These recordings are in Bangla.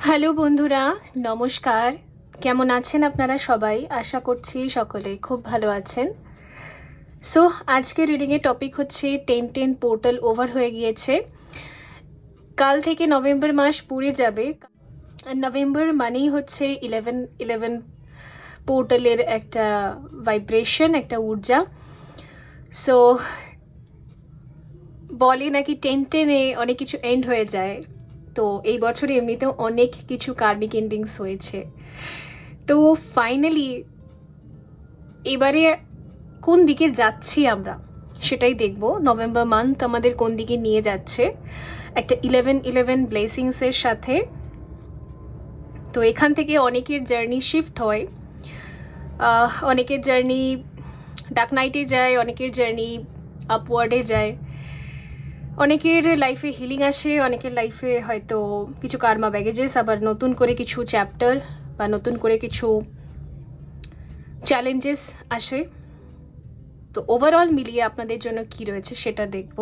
হ্যালো বন্ধুরা, নমস্কার। কেমন আছেন আপনারা সবাই? আশা করছি সকলে খুব ভালো আছেন। সো আজকে রিডিংয়ের টপিক হচ্ছে 10-10 পোর্টাল ওভার হয়ে গিয়েছে। কাল থেকে নভেম্বর মাস পুড়ে যাবে। নভেম্বর মানেই হচ্ছে 11 পোর্টালের একটা ভাইব্রেশন, একটা ঊর্জা। সো বলে নাকি 10-10-এ অনেক কিছু এন্ড হয়ে যায়। তো এই বছরে এমনিতেও অনেক কিছু কার্মিক এন্ডিংস হয়েছে। তো ফাইনালি এবারে কোন দিকে যাচ্ছি আমরা সেটাই দেখব। নভেম্বর মান্থ আমাদের কোন দিকে নিয়ে যাচ্ছে একটা 11-11 ব্লেসিংসের সাথে। তো এখান থেকে অনেকের জার্নি শিফট হয়, অনেকের জার্নি ডার্ক নাইটে যায়, অনেকের জার্নি আপওয়ার্ডে যায়, অনেকের লাইফে হিলিং আসে, অনেকের লাইফে হয়তো কিছু কার্মা ব্যাগেজেস, আবার নতুন করে কিছু চ্যাপ্টার বা নতুন করে কিছু চ্যালেঞ্জেস আসে। তো ওভারঅল মিলিয়ে আপনাদের জন্য কি রয়েছে সেটা দেখব।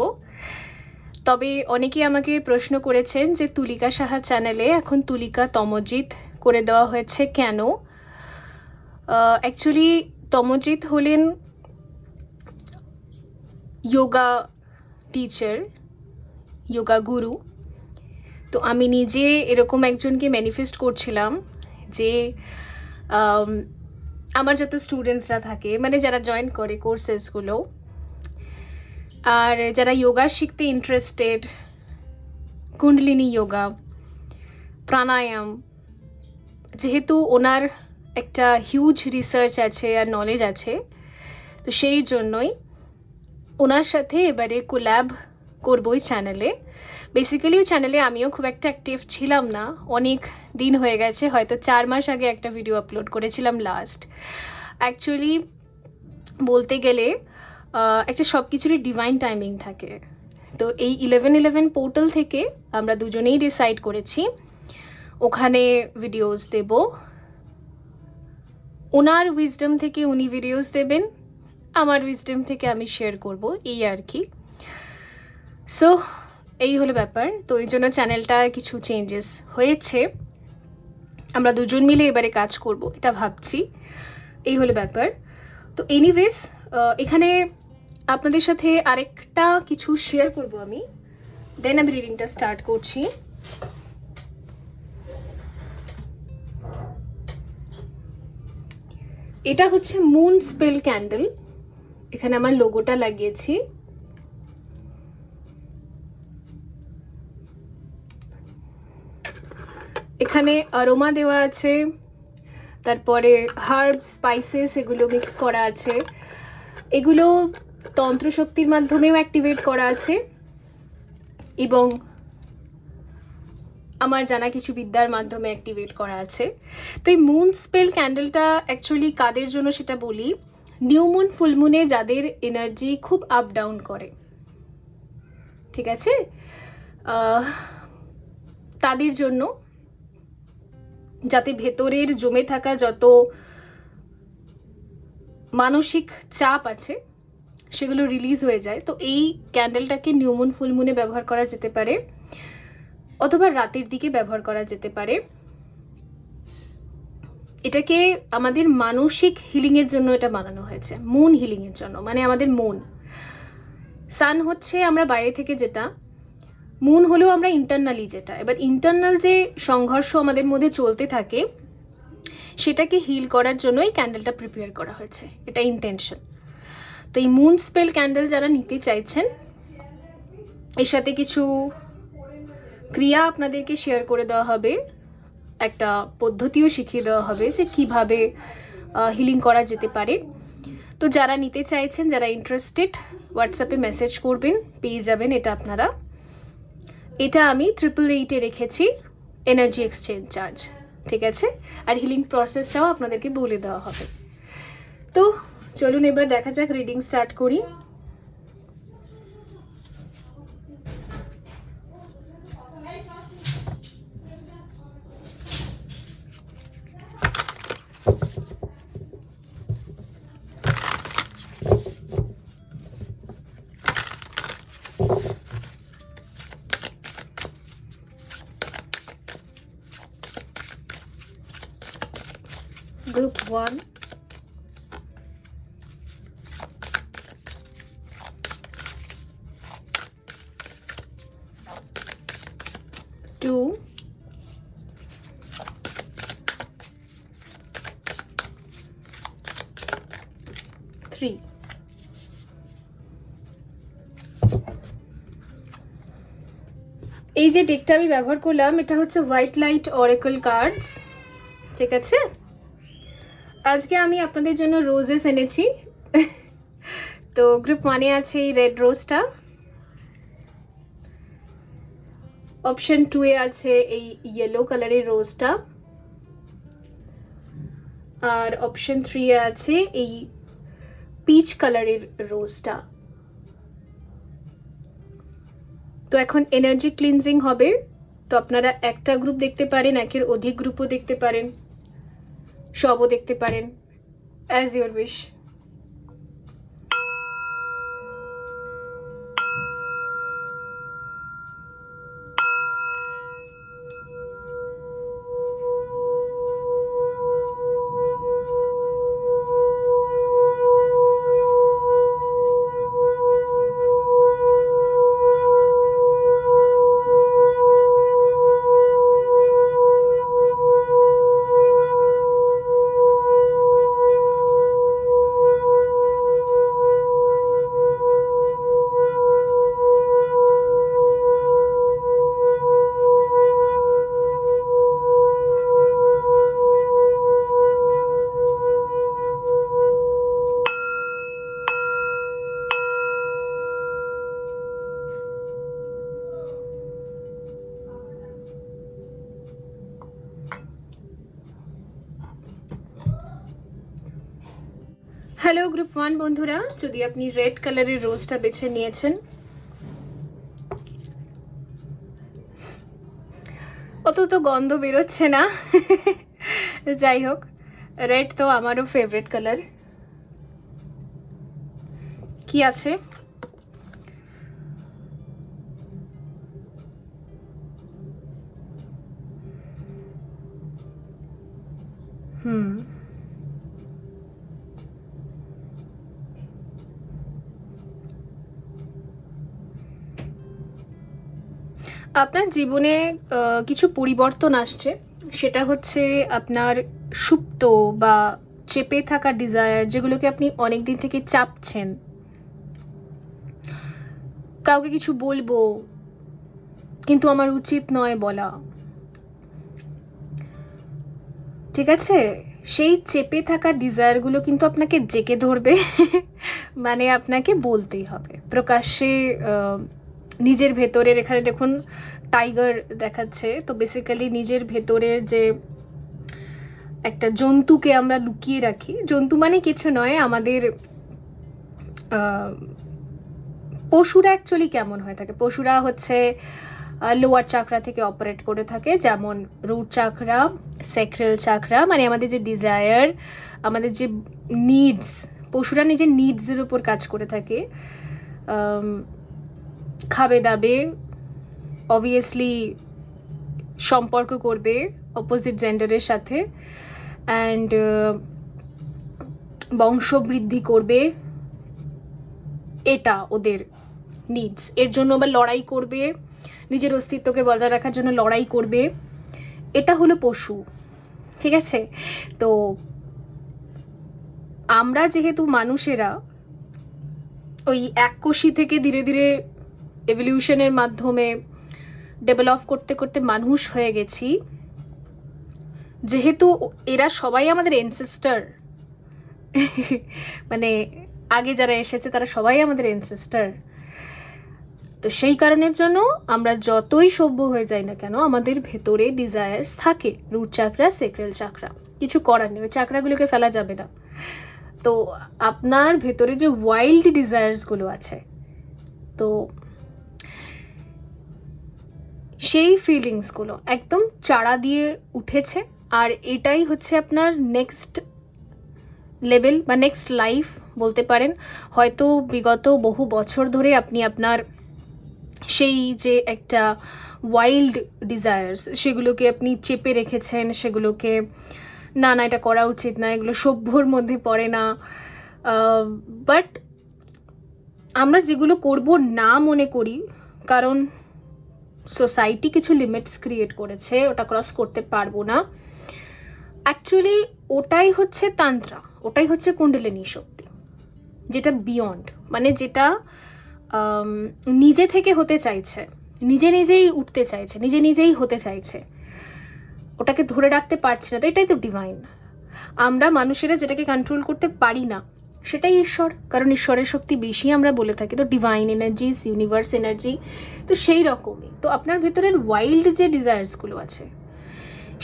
তবে অনেকেই আমাকে প্রশ্ন করেছেন যে তুলিকা সাহা চ্যানেলে এখন তুলিকা তমজিৎ করে দেওয়া হয়েছে কেন? অ্যাকচুয়ালি তমজিৎ হলেন যোগা টিচার, যোগা গুরু। তো আমি নিজে এরকম একজনকে ম্যানিফেস্ট করছিলাম যে আমার যত স্টুডেন্টসরা থাকে, মানে যারা জয়েন করে কোর্সেসগুলো আর যারা যোগা শিখতে ইন্টারেস্টেড, কুণ্ডলিনী যোগা, প্রাণায়াম, যেহেতু ওনার একটা হিউজ রিসার্চ আছে আর নলেজ আছে, তো সেই জন্যই ওনার সাথে এবারে কোল্যাব করবো এই চ্যানেলে। বেসিক্যালি ওই চ্যানেলে আমিও খুব একটা অ্যাক্টিভ ছিলাম না, অনেক দিন হয়ে গেছে, হয়তো 4 মাস আগে একটা ভিডিও আপলোড করেছিলাম লাস্ট। অ্যাকচুয়ালি বলতে গেলে একটা সব কিছুরই ডিভাইন টাইমিং থাকে। তো এই 11-11 পোর্টাল থেকে আমরা দুজনেই ডিসাইড করেছি ওখানে ভিডিওস দেব। ওনার উইজডম থেকে উনি ভিডিওস দেবেন, আমার উইজডম থেকে আমি শেয়ার করব, এই আর কি। সো এই হলো ব্যাপার। তো এই জন্য চ্যানেলটা কিছু চেঞ্জেস হয়েছে, আমরা দুজন মিলে এবারে কাজ করব এটা ভাবছি, এই হলো ব্যাপার। তো এনিওয়েজ এখানে আপনাদের সাথে আরেকটা কিছু শেয়ার করব আমি, দেন আমি রিডিংটা স্টার্ট করছি। এটা হচ্ছে মুন স্পেল ক্যান্ডেল, এখানে আমার লোগোটা লাগিয়েছি। এখানে অ্যারোমা দেওয়া আছে, তারপরে হার্বস, স্পাইসেস এগুলো মিক্স করা আছে। এগুলো তন্ত্রশক্তির মাধ্যমেও অ্যাক্টিভেট করা আছে এবং আমার জানা কিছু বিদ্যার মাধ্যমে অ্যাক্টিভেট করা আছে। তো এই মুন স্পেল ক্যান্ডেলটা অ্যাকচুয়ালি কাদের জন্য সেটা বলি। নিউ মুন, ফুল মুনে যাদের এনার্জি খুব আপ ডাউন করে, ঠিক আছে, তাদের জন্য, যাতে ভেতরের জমে থাকা যত মানসিক চাপ আছে সেগুলো রিলিজ হয়ে যায়। তো এই ক্যান্ডেলটাকে নিউ মুন, ফুল মুনে ব্যবহার করা যেতে পারে, অথবা রাতের দিকে ব্যবহার করা যেতে পারে। এটাকে আমাদের মানসিক হিলিংয়ের জন্য এটা বানানো হয়েছে, মুন হিলিংয়ের জন্য, মানে আমাদের মন। সান হচ্ছে আমরা বাইরে থেকে যেটা, মুন হলেও আমরা ইন্টারনালি যেটা। এবার ইন্টারনাল যে সংঘর্ষ আমাদের মধ্যে চলতে থাকে সেটাকে হিল করার জন্য এই ক্যান্ডেলটা প্রিপেয়ার করা হয়েছে, এটা ইন্টেনশন। তো এই মুন স্পেল ক্যান্ডেল যারা নিতে চাইছেন, এর সাথে কিছু ক্রিয়া আপনাদেরকে শেয়ার করে দেওয়া হবে, একটা পদ্ধতিও শিখিয়ে দেওয়া হবে যে কিভাবে হিলিং করা যেতে পারে। তো যারা নিতে চাইছেন, যারা ইন্টারেস্টেড, হোয়াটসঅ্যাপে মেসেজ করবেন, পেয়ে যাবেন এটা আপনারা। এটা আমি 888-এ রেখেছি এনার্জি এক্সচেঞ্জ চার্জ, ঠিক আছে। আর হিলিং প্রসেসটাও আপনাদেরকে বলে দেওয়া হবে। তো চলুন এবার দেখা যাক, রিডিং স্টার্ট করি। Group 1, two, three. এই যে ডেকটা আমি ব্যবহার করলাম এটা হচ্ছে হোয়াইট লাইট অরেকল কার্ডস, ঠিক আছে। আজকে আমি আপনাদের জন্য রোজেস এনেছি। তো গ্রুপ 1-এ আছে এই রেড রোজটা, অপশন 2-এ আছে এই ইয়েলো কালারের রোজটা, আর অপশন 3-এ আছে এই পিচ কালারের রোজটা। তো এখন এনার্জি ক্লিনজিং হবে, তো আপনারা একটা গ্রুপ দেখতে পারেন, একের অধিক গ্রুপও দেখতে পারেন, সবও দেখতে পারেন, as your wish. Hello group 1 বন্ধুরা, যদি আপনি রেড কালারের রোজটা বেছে নিয়েছেন, অত তো গন্ধ বেরোচ্ছে না, যাই হোক, রেড তো আমারও ফেভারিট কালার। কি আছে? আপনার জীবনে কিছু পরিবর্তন আসছে, সেটা হচ্ছে আপনার সুপ্ত বা চেপে থাকা ডিজায়ার, যেগুলোকে আপনি অনেক দিন থেকে চাপছেন। কাউকে কিছু বলবো কিন্তু আমার উচিত নয় বলা, ঠিক আছে? সেই চেপে থাকা ডিজায়ারগুলো কিন্তু আপনাকে জেকে ধরবে, মানে আপনাকে বলতেই হবে প্রকাশ্যে। নিজের ভেতরের, এখানে দেখুন টাইগার দেখাচ্ছে, তো বেসিক্যালি নিজের ভেতরের যে একটা জন্তুকে আমরা লুকিয়ে রাখি, জন্তু মানে কিছু নয়, আমাদের পশুরা অ্যাকচুয়ালি কেমন হয়ে থাকে, পশুরা হচ্ছে লোয়ার চাকরা থেকে অপারেট করে থাকে, যেমন রুট চাকরা, স্যাক্রাল চাকরা, মানে আমাদের যে ডিজায়ার, আমাদের যে নিডস, পশুরা নিজের নিডসের উপর কাজ করে থাকে। খাবে দাবে, অবভিয়াসলি সম্পর্ক করবে অপোজিট জেন্ডারের সাথে, অ্যান্ড বংশবৃদ্ধি করবে, এটা ওদের নিডস। এর জন্য আবার লড়াই করবে, নিজের অস্তিত্বকে বজায় রাখার জন্য লড়াই করবে, এটা হলো পশু, ঠিক আছে? তো আমরা যেহেতু মানুষেরা ওই এককোষী থেকে ধীরে ধীরে এভলিউশনের মাধ্যমে ডেভেলপ করতে করতে মানুষ হয়ে গেছি, যেহেতু এরা সবাই আমাদের এনসেস্টার, মানে আগে যারা এসেছে তারা সবাই আমাদের এনসেস্টার। তো সেই কারণের জন্য আমরা যতই সভ্য হয়ে যাই না কেন, আমাদের ভেতরে ডিজায়ার্স থাকে, রুট চাকরা, স্যাক্রাল চাকরা, কিছু করার নেই, ওই চাকরাগুলোকে ফেলা যাবে না। তো আপনার ভেতরে যে ওয়াইল্ড ডিজায়ার্সগুলো আছে, তো সেই ফিলিংসগুলো একদম চাড়া দিয়ে উঠেছে, আর এটাই হচ্ছে আপনার নেক্সট লেভেল বা নেক্সট লাইফ বলতে পারেন। হয়তো বিগত বহু বছর ধরে আপনি আপনার সেই যে একটা ওয়াইল্ড ডিজায়ার্স, সেগুলোকে আপনি চেপে রেখেছেন, সেগুলোকে না না এটা করা উচিত না, এগুলো সভ্যর মধ্যে পড়ে না। বাট আমরা যেগুলো করব না মনে করি, কারণ সোসাইটি কিছু লিমিটস ক্রিয়েট করেছে, ওটা ক্রস করতে পারবো না, অ্যাকচুয়ালি ওটাই হচ্ছে তান্ত্রা, ওটাই হচ্ছে কুণ্ডলিনী শক্তি, যেটা বিয়ন্ড, মানে যেটা নিজে থেকে হতে চাইছে, নিজে নিজেই উঠতে চাইছে, নিজে নিজেই হতে চাইছে, ওটাকে ধরে রাখতে পারছি না। তো এটাই তো ডিভাইন। আমরা মানুষেরা যেটাকে কন্ট্রোল করতে পারি না সেটাই ঈশ্বর, কারণ ঈশ্বরের শক্তি বেশি আমরা বলে থাকি। তো ডিভাইন এনার্জিস, ইউনিভার্স এনার্জি, তো সেই রকমই। তো আপনার ভেতরের ওয়াইল্ড যে ডিজায়ার্সগুলো আছে,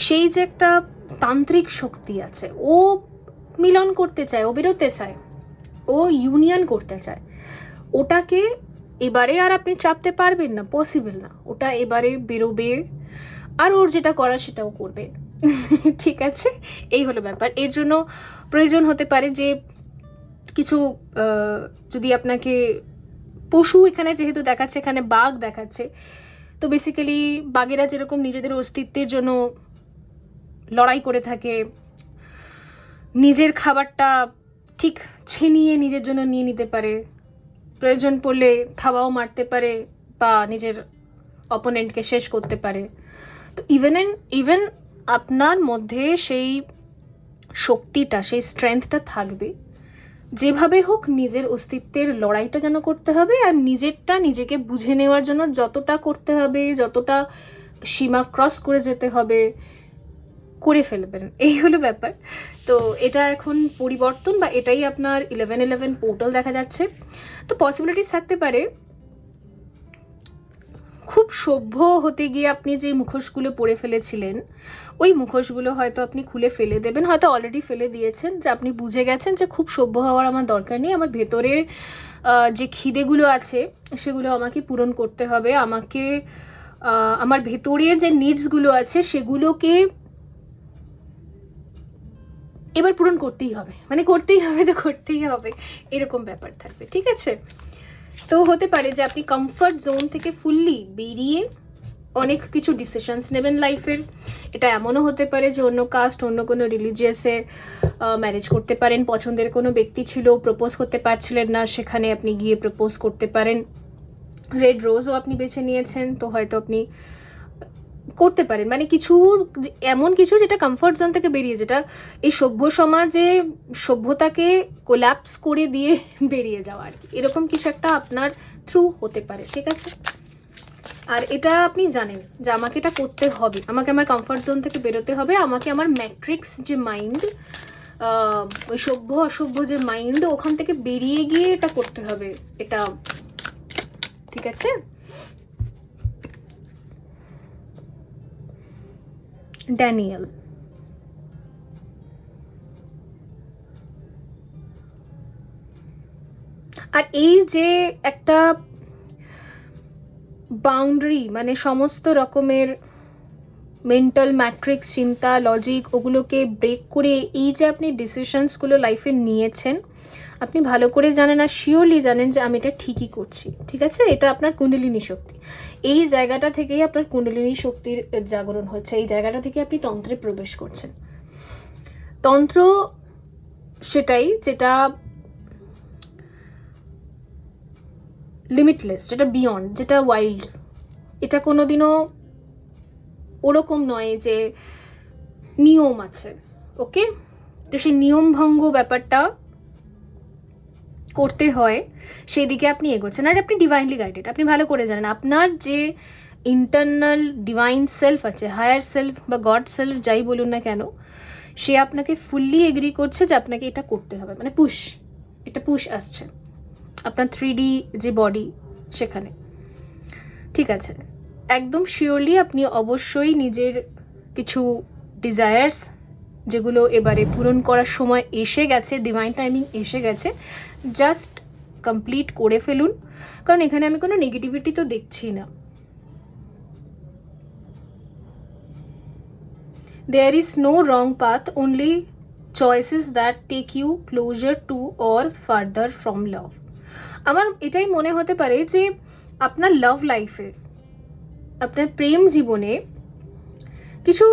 সেই যে একটা তান্ত্রিক শক্তি আছে, ও মিলন করতে চায়, ও বেরোতে চায়, ও ইউনিয়ন করতে চায়, ওটাকে এবারে আর আপনি চাপতে পারবেন না, পসিবল না। ওটা এবারে বেরোবে, আর ওর যেটা করা সেটাও করবে। ঠিক আছে, এই হলো ব্যাপার। এর জন্য প্রয়োজন হতে পারে যে কিছু, যদি আপনাকে পশু এখানে যেহেতু দেখাচ্ছে, এখানে বাঘ দেখাচ্ছে, তো বেসিক্যালি বাঘেরা যেরকম নিজেদের অস্তিত্বের জন্য লড়াই করে থাকে, নিজের খাবারটা ঠিক ছিনিয়ে নিজের জন্য নিয়ে নিতে পারে, প্রয়োজন পড়লে থাবাও মারতে পারে বা নিজের অপোনেন্টকে শেষ করতে পারে। তো ইভেন আপনার মধ্যে সেই শক্তিটা, সেই স্ট্রেংথটা থাকবে, যেভাবে হোক নিজের অস্তিত্বের লড়াইটা যেন করতে হবে, আর নিজেরটা নিজেকে বুঝে নেওয়ার জন্য যতটা করতে হবে, যতটা সীমা ক্রস করে যেতে হবে, করে ফেলবেন। এই হলো ব্যাপার। তো এটা এখন পরিবর্তন, বা এটাই আপনার 1111 পোর্টাল দেখা যাচ্ছে। তো পসিবিলিটিস থাকতে পারে খুব সভ্য হতে গিয়ে আপনি যে মুখোশগুলো পরে ফেলেছিলেন, ওই মুখোশগুলো হয়তো আপনি খুলে ফেলে দেবেন, হয়তো অলরেডি ফেলে দিয়েছেন, যে আপনি বুঝে গেছেন যে খুব সভ্য হওয়ার আমার দরকার নেই, আমার ভেতরের যে খিদেগুলো আছে সেগুলো আমাকে পূরণ করতে হবে, আমাকে আমার ভেতরের যে নিডসগুলো আছে সেগুলোকে এবার পূরণ করতেই হবে, মানে করতেই হবে, তো করতেই হবে, এরকম ব্যাপার থাকবে। ঠিক আছে, তো হতে পারে যে আপনি কমফর্ট জোন থেকে ফুললি বেরিয়ে অনেক কিছু ডিসিশনস নেবেন লাইফের। এটা এমনও হতে পারে যে অন্য কাস্ট, অন্য কোনো রিলিজিয়াসে ম্যারেজ করতে পারেন, পছন্দের কোনো ব্যক্তি ছিল, প্রপোজ করতে পারছিলেন না, সেখানে আপনি গিয়ে প্রপোজ করতে পারেন। রেড রোজও আপনি বেছে নিয়েছেন, তো হয়তো আপনি করতে পারেন, মানে কিছু এমন কিছু যেটা কমফর্ট জোন থেকে বেরিয়ে, যেটা এই সভ্য সমাজে সভ্যতাকে কোল্যাপস করে দিয়ে বেরিয়ে যাওয়া আর কি, এরকম কিছু একটা আপনার থ্রু হতে পারে। ঠিক আছে, আর এটা আপনি জানেন যে আমাকে এটা করতে হবে, আমাকে আমার কমফর্ট জোন থেকে বেরোতে হবে, আমাকে আমার ম্যাট্রিক্স যে মাইন্ড, ওই সভ্য অসভ্য যে মাইন্ড, ওখান থেকে বেরিয়ে গিয়ে এটা করতে হবে, এটা ঠিক আছে। ড্যানিয়েল, আর এই যে একটা বাউন্ডারি, মানে সমস্ত রকমের মেন্টাল ম্যাট্রিক্স, চিন্তা, লজিক, ওগুলোকে ব্রেক করে এই যে আপনি ডিসিশনসগুলো লাইফে নিয়েছেন, আপনি ভালো করে জানেন, আর শিওরলি জানেন যে আমি এটা ঠিকই করছি। ঠিক আছে, এটা আপনার কুণ্ডলিনী শক্তি, এই জায়গাটা থেকেই আপনার কুণ্ডলিনী শক্তির জাগরণ হচ্ছে, এই জায়গাটা থেকে আপনি তন্ত্রে প্রবেশ করছেন। তন্ত্র সেটাই যেটা লিমিটলেস, যেটা বিয়ন্ড, যেটা ওয়াইল্ড। এটা কোনোদিনও ওরকম নয় যে নিয়ম আছে, ওকে? তো সেই নিয়মভঙ্গ ব্যাপারটা করতে হয়, সেই দিকে আপনি এগোচ্ছেন, আর আপনি ডিভাইনলি গাইডেড, আপনি ভালো করে জানেন আপনার যে ইন্টারনাল ডিভাইন সেলফ আছে, হায়ার সেলফ বা গড সেলফ যাই বলুন না কেন, সে আপনাকে ফুললি এগ্রি করছে যে আপনাকে এটা করতে হবে, মানে এটা পুশ আসছে আপনার 3D যে বডি সেখানে। ঠিক আছে, একদম শিওরলি আপনি অবশ্যই নিজের কিছু ডিজায়ার্স যেগুলো এবারে পূরণ করার সময় এসে গেছে, ডিভাইন টাইমিং এসে গেছে, জাস্ট কমপ্লিট করে ফেলুন, কারণ এখানে আমি কোনো নেগেটিভিটি তো দেখছি না। There is no wrong path, only choices that take you closer to or further from love. আমার এটাই মনে হতে পারে যে আপনার লাভ লাইফে, আপনার প্রেম জীবনে কিছু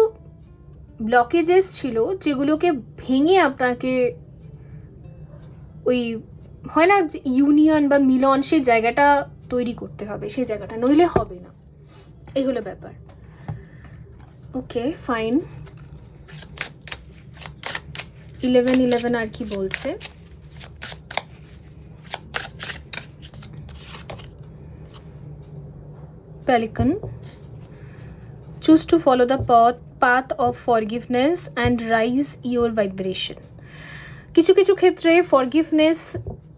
ব্লকেজেস ছিল যেগুলোকে ভেঙে আপনাকে ওই হয় না ইউনিয়ন বা মিলন, সেই জায়গাটা তৈরি করতে হবে, সেই জায়গাটা নইলে হবে না। এই হলো ব্যাপার। Okay fine. 11 আর কি বলছে? Pelican, choose to follow the path of forgiveness and rise your vibration. কিছু কিছু ক্ষেত্রে ফরগিভনেস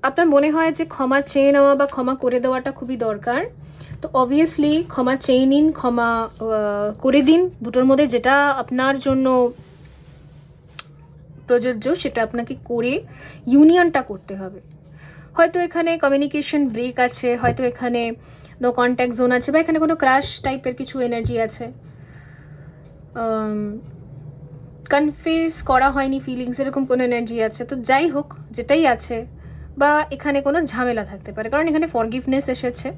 আপনার মনে হয় যে ক্ষমা চেয়ে নেওয়া বা ক্ষমা করে দেওয়াটা খুবই দরকার, তো অবভিয়াসলি ক্ষমা চেয়ে নিন, ক্ষমা করে দিন। দুটোর মধ্যে যেটা আপনার জন্য প্রযোজ্য সেটা আপনাকে করে ইউনিয়নটা করতে হবে। হয়তো এখানে কমিউনিকেশন ব্রেক আছে, হয়তো এখানে নো কন্ট্যাক্ট জোন আছে, বা এখানে কোনো ক্রাশ টাইপের কিছু এনার্জি আছে, কনফিউজ করা হয়নি ফিলিংস, এরকম কোনো এনার্জি আছে। তো যাই হোক যেটাই আছে, বা এখানে কোনো ঝামেলা থাকতে পারে, কারণ এখানে ফরগিভনেস এসেছে।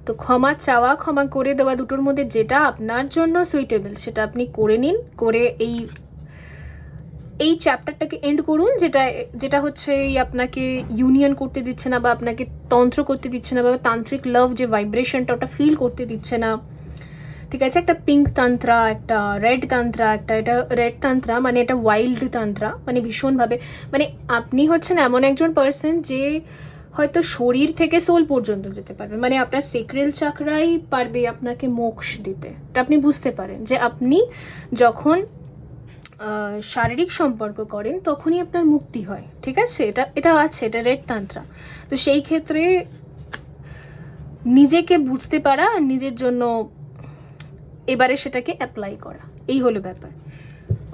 তো ক্ষমা চাওয়া, ক্ষমা করে দেওয়া, দুটোর মধ্যে যেটা আপনার জন্য সুইটেবল সেটা আপনি করে নিন, করে এই চ্যাপ্টারটাকে এন্ড করুন, যেটা হচ্ছে এই আপনাকে ইউনিয়ন করতে দিচ্ছে না, বা আপনাকে তন্ত্র করতে দিচ্ছে না, বা তান্ত্রিক লাভ যে ভাইব্রেশনটা ওটা ফিল করতে দিচ্ছে না। ঠিক আছে, একটা পিঙ্ক তান্ত্রা, একটা রেড তান্ত্রা, এটা রেড তান্ত্রা মানে এটা ওয়াইল্ড তান্ত্রা, মানে ভীষণভাবে, মানে আপনি হচ্ছেন এমন একজন পার্সন যে হয়তো শরীর থেকে সোল পর্যন্ত যেতে পারবে, মানে আপনার সেক্রেল চাকরাই পারবে আপনাকে মোক্ষ দিতে। এটা আপনি বুঝতে পারেন যে আপনি যখন শারীরিক সম্পর্ক করেন তখনই আপনার মুক্তি হয়। ঠিক আছে, এটা আছে, এটা রেড তান্ত্রা। তো সেই ক্ষেত্রে নিজেকে বুঝতে পারা আর নিজের জন্য এবারে সেটাকে অ্যাপ্লাই করা, এই হলো ব্যাপার।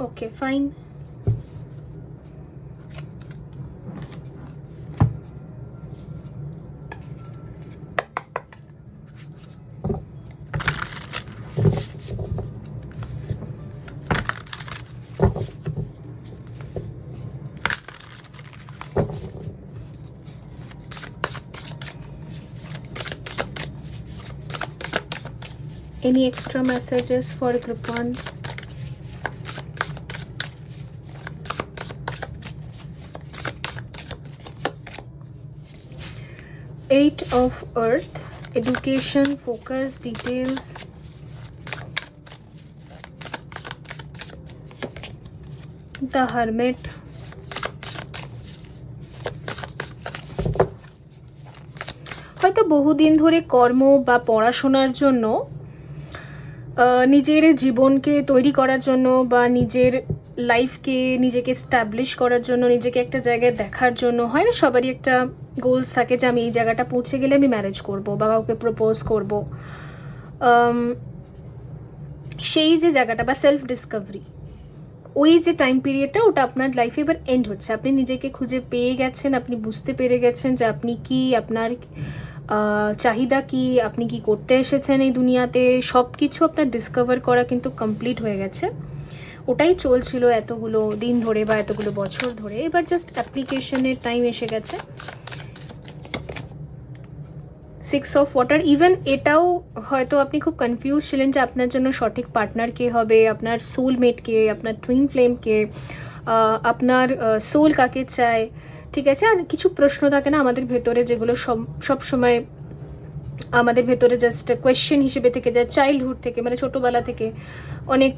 Okay fine. Any extra messages for group 1? Eight of Earth, education, focus, details. The Hermit. হয়তো বহুদিন ধরে কর্ম বা পড়াশোনার জন্য, নিজের জীবনকে তৈরি করার জন্য, বা নিজের লাইফকে নিজেকে স্ট্যাবলিশ করার জন্য, নিজেকে একটা জায়গায় দেখার জন্য, হয় না সবারই একটা গোলস থাকে যে আমি এই জায়গাটা পৌঁছে গেলে আমি ম্যারেজ করব বা কাউকে প্রপোজ করব, সেই যে জায়গাটা বা সেলফ ডিসকভারি, ওই যে টাইম পিরিয়ডটা ওটা আপনার লাইফে এবার এন্ড হচ্ছে। আপনি নিজেকে খুঁজে পেয়ে গেছেন, আপনি বুঝতে পেরে গেছেন যে আপনি কি, আপনার চাহিদা কি, আপনি কি করতে এসেছেন এই দুনিয়াতে, সব কিছু আপনার ডিসকভার করা কিন্তু কমপ্লিট হয়ে গেছে। ওটাই চলছিল এতগুলো দিন ধরে বা এতগুলো বছর ধরে, এবার জাস্ট অ্যাপ্লিকেশনের টাইম এসে গেছে। 6 অফ ওয়াটার, ইভেন এটাও হয়তো আপনি খুব কনফিউজ ছিলেন যে আপনার জন্য সঠিক পার্টনার কে হবে, আপনার সোলমেট কে, আপনার টুইন ফ্লেম কে, আপনার সোল কাকে চায়। ঠিক আছে, আর কিছু প্রশ্ন থাকে না আমাদের ভেতরে, যেগুলো সব সময় আমাদের ভেতরে জাস্ট কোয়েশ্চেন হিসেবে থেকে যায়, চাইল্ডহুড থেকে, মানে ছোটোবেলা থেকে অনেক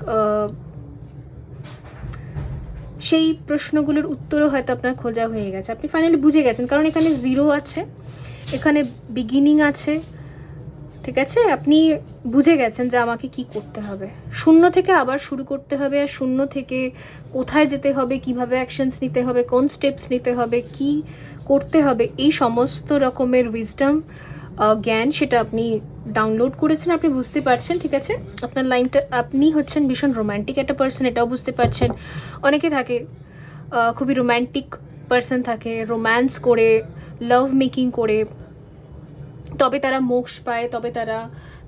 সেই প্রশ্নগুলোর উত্তরও হয়তো আপনার খোঁজা হয়ে গেছে, আপনি ফাইনালি বুঝে গেছেন, কারণ এখানে 0 আছে, এখানে বিগিনিং আছে। ঠিক আছে, আপনি বুঝে গেছেন যে আমাকে কি করতে হবে, শূন্য থেকে আবার শুরু করতে হবে, আর শূন্য থেকে কোথায় যেতে হবে, কিভাবে অ্যাকশনস নিতে হবে, কোন স্টেপস নিতে হবে, কি করতে হবে, এই সমস্ত রকমের উইজডম জ্ঞান সেটা আপনি ডাউনলোড করেছেন, আপনি বুঝতে পারছেন। ঠিক আছে, আপনার লাইফটা, আপনি হচ্ছেন ভীষণ রোম্যান্টিক একটা পার্সন, এটাও বুঝতে পারছেন। অনেকে থাকে খুবই রোম্যান্টিক পার্সন থাকে, রোম্যান্স করে, লাভ মেকিং করে, তবে তারা মোক্ষ পায়, তবে তারা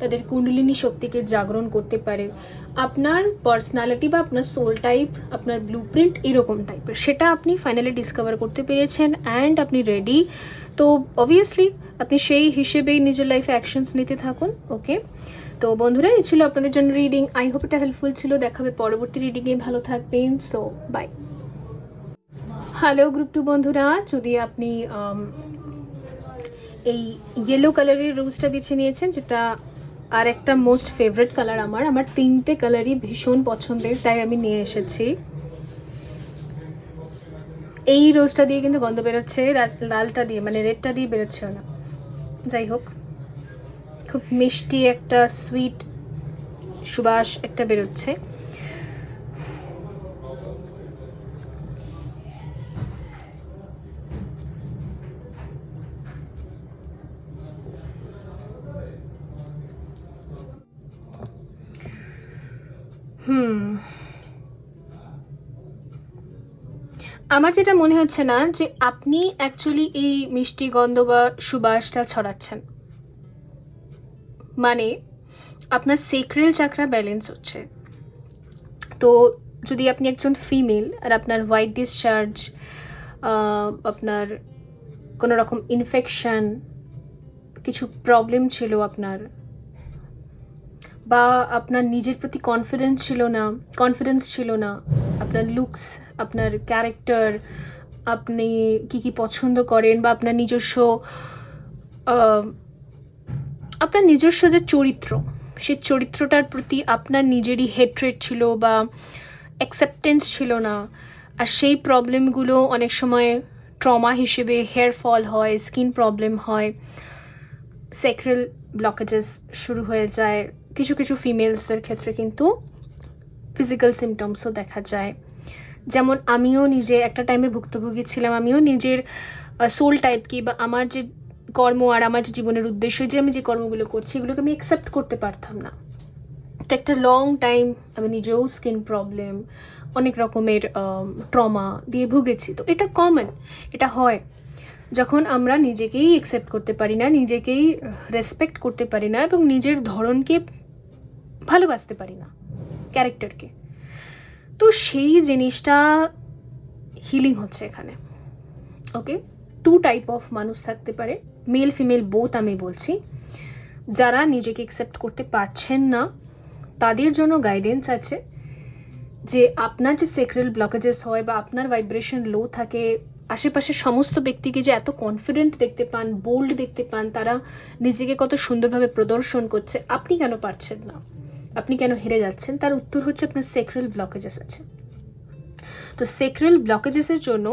তাদের কুণ্ডলিনী শক্তিকে জাগরণ করতে পারে। আপনার পার্সোনালিটি বা আপনার সোল টাইপ, আপনার ব্লুপ্রিন্ট এরকম টাইপের, সেটা আপনি ফাইনালি ডিসকভার করতে পেরেছেন অ্যান্ড আপনি রেডি। তো অবভিয়াসলি আপনি সেই হিসেবেই নিজের লাইফে অ্যাকশনস নিতে থাকুন। ওকে, তো বন্ধুরা এই ছিল আপনাদের জন্য রিডিং। আই হোপ এটা হেল্পফুল ছিল। দেখাবে পরবর্তী রিডিংয়ে। ভালো থাকবেন। So by. হ্যালো গ্রুপ 2 বন্ধুরা, যদি আপনি এই ইয়েলো কালারের রোজটা বেছে নিয়েছেন, যেটা আর একটা মোস্ট ফেভারিট কালার আমার 3টে কালারই ভীষণ পছন্দের, তাই আমি নিয়ে এসেছি। এই রোজটা দিয়ে কিন্তু গন্ধ বেরোচ্ছে, লালটা দিয়ে মানে রেডটা দিয়ে বেরোচ্ছে না। যাই হোক, খুব মিষ্টি একটা সুইট সুবাস একটা বেরোচ্ছে। আমার যেটা মনে হচ্ছে না যে আপনি অ্যাকচুয়ালি এই মিষ্টি গন্ধ বা সুবাসটা ছড়াচ্ছেন, মানে আপনার সেক্রেল চাকরা ব্যালেন্স হচ্ছে। তো যদি আপনি একজন ফিমেল আর আপনার হোয়াইট ডিসচার্জ, আপনার কোনো রকম ইনফেকশন, কিছু প্রবলেম ছিল আপনার, বা আপনার নিজের প্রতি কনফিডেন্স ছিল না, আপনার লুকস, আপনার ক্যারেক্টার, আপনি কি পছন্দ করেন, বা আপনার নিজস্ব যে চরিত্র, সেই চরিত্রটার প্রতি আপনার নিজেরই হেট্রেট ছিল বা অ্যাকসেপ্টেন্স ছিল না, আর সেই প্রবলেমগুলো অনেক সময় ট্রমা হিসেবে হেয়ার ফল হয়, স্কিন প্রবলেম হয়, সেক্রেল ব্লকেজেস শুরু হয়ে যায়। কিছু কিছু ফিমেলসদের ক্ষেত্রে কিন্তু ফিজিক্যাল সিমটমসও দেখা যায়। যেমন আমিও নিজে একটা টাইমে ভুক্তভোগী ছিলাম। আমিও নিজের সোল টাইপকে বা আমার যে কর্ম আর আমার যে জীবনের উদ্দেশ্য, যে আমি যে কর্মগুলো করছি, এগুলোকে আমি অ্যাকসেপ্ট করতে পারতাম না। তো একটা লং টাইম আমি নিজেও স্কিন প্রবলেম, অনেক রকমের ট্রমা দিয়ে ভুগেছি। তো এটা কমন, এটা হয় যখন আমরা নিজেকেই অ্যাকসেপ্ট করতে পারি না, নিজেকেই রেসপেক্ট করতে পারি না, এবং নিজের ধরনকে ভালোবাসতে পারি না, ক্যারেক্টারকে। তো সেই জিনিসটা হিলিং হচ্ছে এখানে। ওকে, 2 টাইপ অফ মানুষ থাকতে পারে, মেল ফিমেল বোথ আমি বলছি। যারা নিজেকে অ্যাকসেপ্ট করতে পারছেন না, তাদের জন্য গাইডেন্স আছে যে আপনার যে সেক্রেল ব্লকেজেস হয় বা আপনার ভাইব্রেশন লো থাকে, আশেপাশের সমস্ত ব্যক্তিকে যে এত কনফিডেন্ট দেখতে পান, বোল্ড দেখতে পান, তারা নিজেকে কত সুন্দরভাবে প্রদর্শন করছে, আপনি কেন পারছেন না, আপনি কেন হেরে যাচ্ছেন? তার উত্তর হচ্ছে আপনার সেক্রেল ব্লকেজেস আছে। তো সেক্রেল ব্লকেজেসের জন্য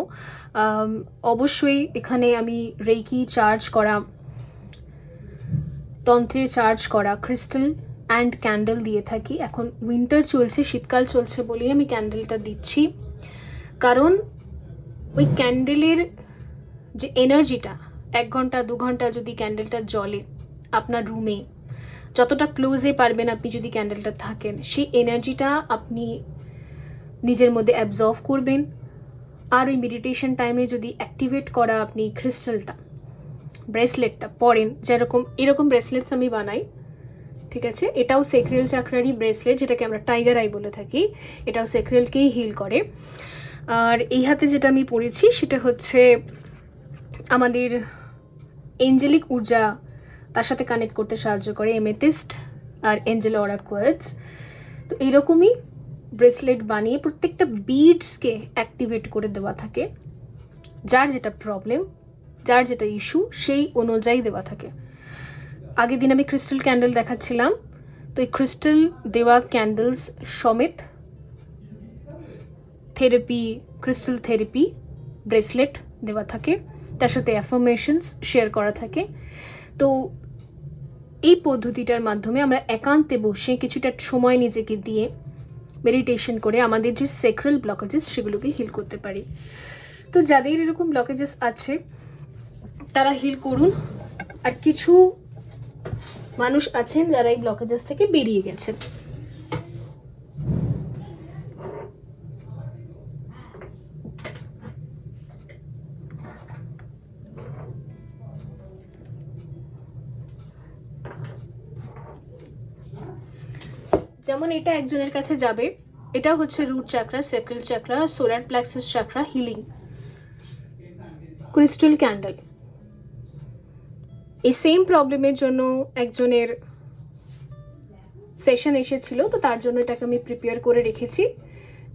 অবশ্যই এখানে আমি রেইকি চার্জ করা, তন্ত্রে চার্জ করা ক্রিস্টাল অ্যান্ড ক্যান্ডেল দিয়ে থাকি। এখন উইন্টার চলছে, শীতকাল চলছে বলেই আমি ক্যান্ডেলটা দিচ্ছি, কারণ ওই ক্যান্ডেলের যে এনার্জিটা 1 ঘন্টা 2 ঘন্টা যদি ক্যান্ডেলটা জ্বলে আপনার রুমে, যতটা ক্লোজে পারবেন আপনি যদি ক্যান্ডেলটা থাকেন, সেই এনার্জিটা আপনি নিজের মধ্যে অ্যাবজর্ভ করবেন। আর ওই মেডিটেশন টাইমে যদি অ্যাক্টিভেট করা আপনি ক্রিস্টালটা, ব্রেসলেটটা পরেন, যেরকম এরকম ব্রেসলেটস আমি বানাই, ঠিক আছে, এটাও সেক্রেল চাকরারই ব্রেসলেট, যেটাকে আমরা টাইগার আই বলে থাকি, এটাও সেক্রেলকেই হিল করে। আর এই হাতে যেটা আমি পরেছি সেটা হচ্ছে আমাদের এঞ্জেলিক ঊর্জা, তার সাথে কানেক্ট করতে সাহায্য করে এমেথিস্ট আর এঞ্জেল অরা কোয়ার্টজ। তো এরকমই ব্রেসলেট বানিয়ে প্রত্যেকটা বিডসকে অ্যাক্টিভেট করে দেওয়া থাকে, যার যেটা প্রবলেম, যার যেটা ইস্যু, সেই অনুযায়ী দেওয়া থাকে। আগের দিন আমি ক্রিস্টাল ক্যান্ডেল দেখাচ্ছিলাম, তো এই ক্রিস্টাল দেওয়া ক্যান্ডেলস সমেত থেরাপি, ক্রিস্টাল থেরাপি ব্রেসলেট দেওয়া থাকে, তার সাথে অ্যাফার্মেশনস শেয়ার করা থাকে। তো এই পদ্ধতিটার মাধ্যমে আমরা একান্তে বসে কিছুটা সময় নিজেকে দিয়ে মেডিটেশন করে আমাদের যে সেক্রেল ব্লকেজেস সেগুলোকে হিল করতে পারি। তো যাদের এরকম ব্লকেজেস আছে তারা হিল করুন, আর কিছু মানুষ আছেন যারা এই ব্লকেজেস থেকে বেরিয়ে গেছেন। যেমন এটা একজনের কাছে যাবে, এটা হচ্ছে root চাকরা, sacral চাকরা, solar plexus চাকরা healing crystal candle. এই সেম প্রবলেমের জন্য একজনের সেশন এসেছিল, তো তার জন্য এটাকে আমি প্রিপেয়ার করে রেখেছি।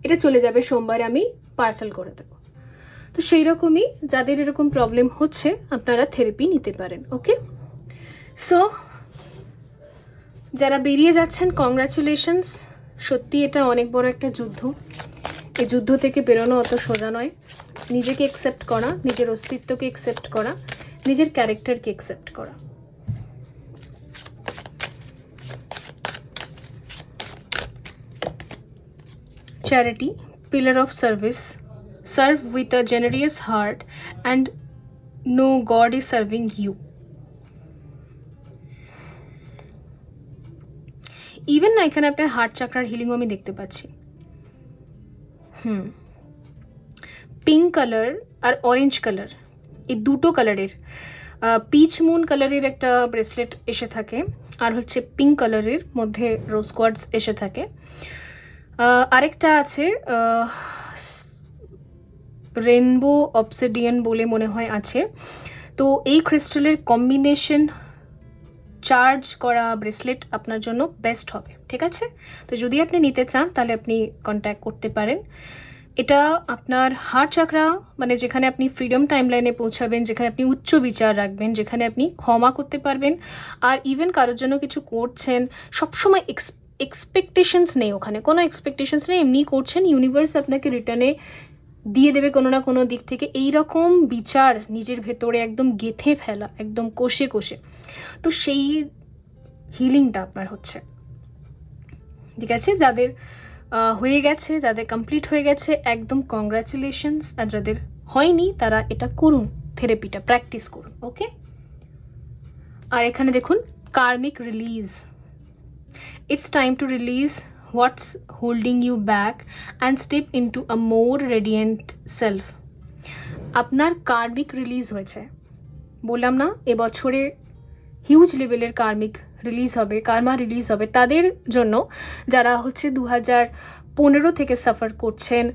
এটা চলে যাবে সোমবার, আমি পার্সেল করে দেবো। তো সেই রকমই যাদের এরকম প্রবলেম হচ্ছে আপনারা থেরাপি নিতে পারেন। ওকে, সো যারা বেরিয়ে যাচ্ছেন কংগ্রাচুলেশনস। সত্যি এটা অনেক বড় একটা যুদ্ধ। এই যুদ্ধ থেকে বেরোনো অত সোজা নয়। নিজেকে অ্যাকসেপ্ট করা, নিজের অস্তিত্বকে অ্যাকসেপ্ট করা, নিজের ক্যারেক্টারকে অ্যাকসেপ্ট করা। Charity, pillar of service, serve with a generous heart and know God is serving you. Even না এখানে আপনার হার্ট চাকরার হিলিংও আমি দেখতে পাচ্ছি। পিঙ্ক কালার আর অরেঞ্জ কালার, এই দুটো কালারের, পিচ মুন কালারের একটা ব্রেসলেট এসে থাকে, আর হচ্ছে পিঙ্ক কালারের মধ্যে রোজ কোয়ার্টজ এসে থাকে। আরেকটা আছে রেনবো অবসিডিয়ান বলে মনে হয় আছে। তো এই ক্রিস্টালের কম্বিনেশন চার্জ করা ব্রেসলেট আপনার জন্য বেস্ট হবে, ঠিক আছে? তো যদি আপনি নিতে চান তাহলে আপনি কন্ট্যাক্ট করতে পারেন। এটা আপনার হার্ট চাকরা, মানে যেখানে আপনি ফ্রিডম টাইমলাইনে পৌঁছাবেন, যেখানে আপনি উচ্চ বিচার রাখবেন, যেখানে আপনি ক্ষমা করতে পারবেন, আর ইভেন কারোর জন্য কিছু করছেন, সবসময় এক্সপেকটেশনস নেই, ওখানে কোনো এক্সপেকটেশনস নেই, এমনি করছেন, ইউনিভার্স আপনাকে রিটার্নে দিয়ে দেবে কোনো না কোনো দিক থেকে। এই রকম বিচার নিজের ভেতরে একদম গেঁথে ফেলা, একদম কষে কষে, তো সেই হিলিংটা আপনার হচ্ছে, ঠিক আছে? যাদের হয়ে গেছে, যাদের কমপ্লিট হয়ে গেছে, একদম কংগ্রাচুলেশনস। আর যাদের হয়নি তারা এটা করুন, থেরাপিটা প্র্যাকটিস করুন। ওকে, আর এখানে দেখুন karmic release. It's time to release what's holding you back and step into a more radiant self. আপনার কার্মিক রিলিজ হয়েছে, বললাম না এবছরে হিউজ লেভেলের কার্মিক রিলিজ হবে, কার্মা রিলিজ হবে তাদের জন্য যারা হচ্ছে 2015 থেকে সাফার করছেন।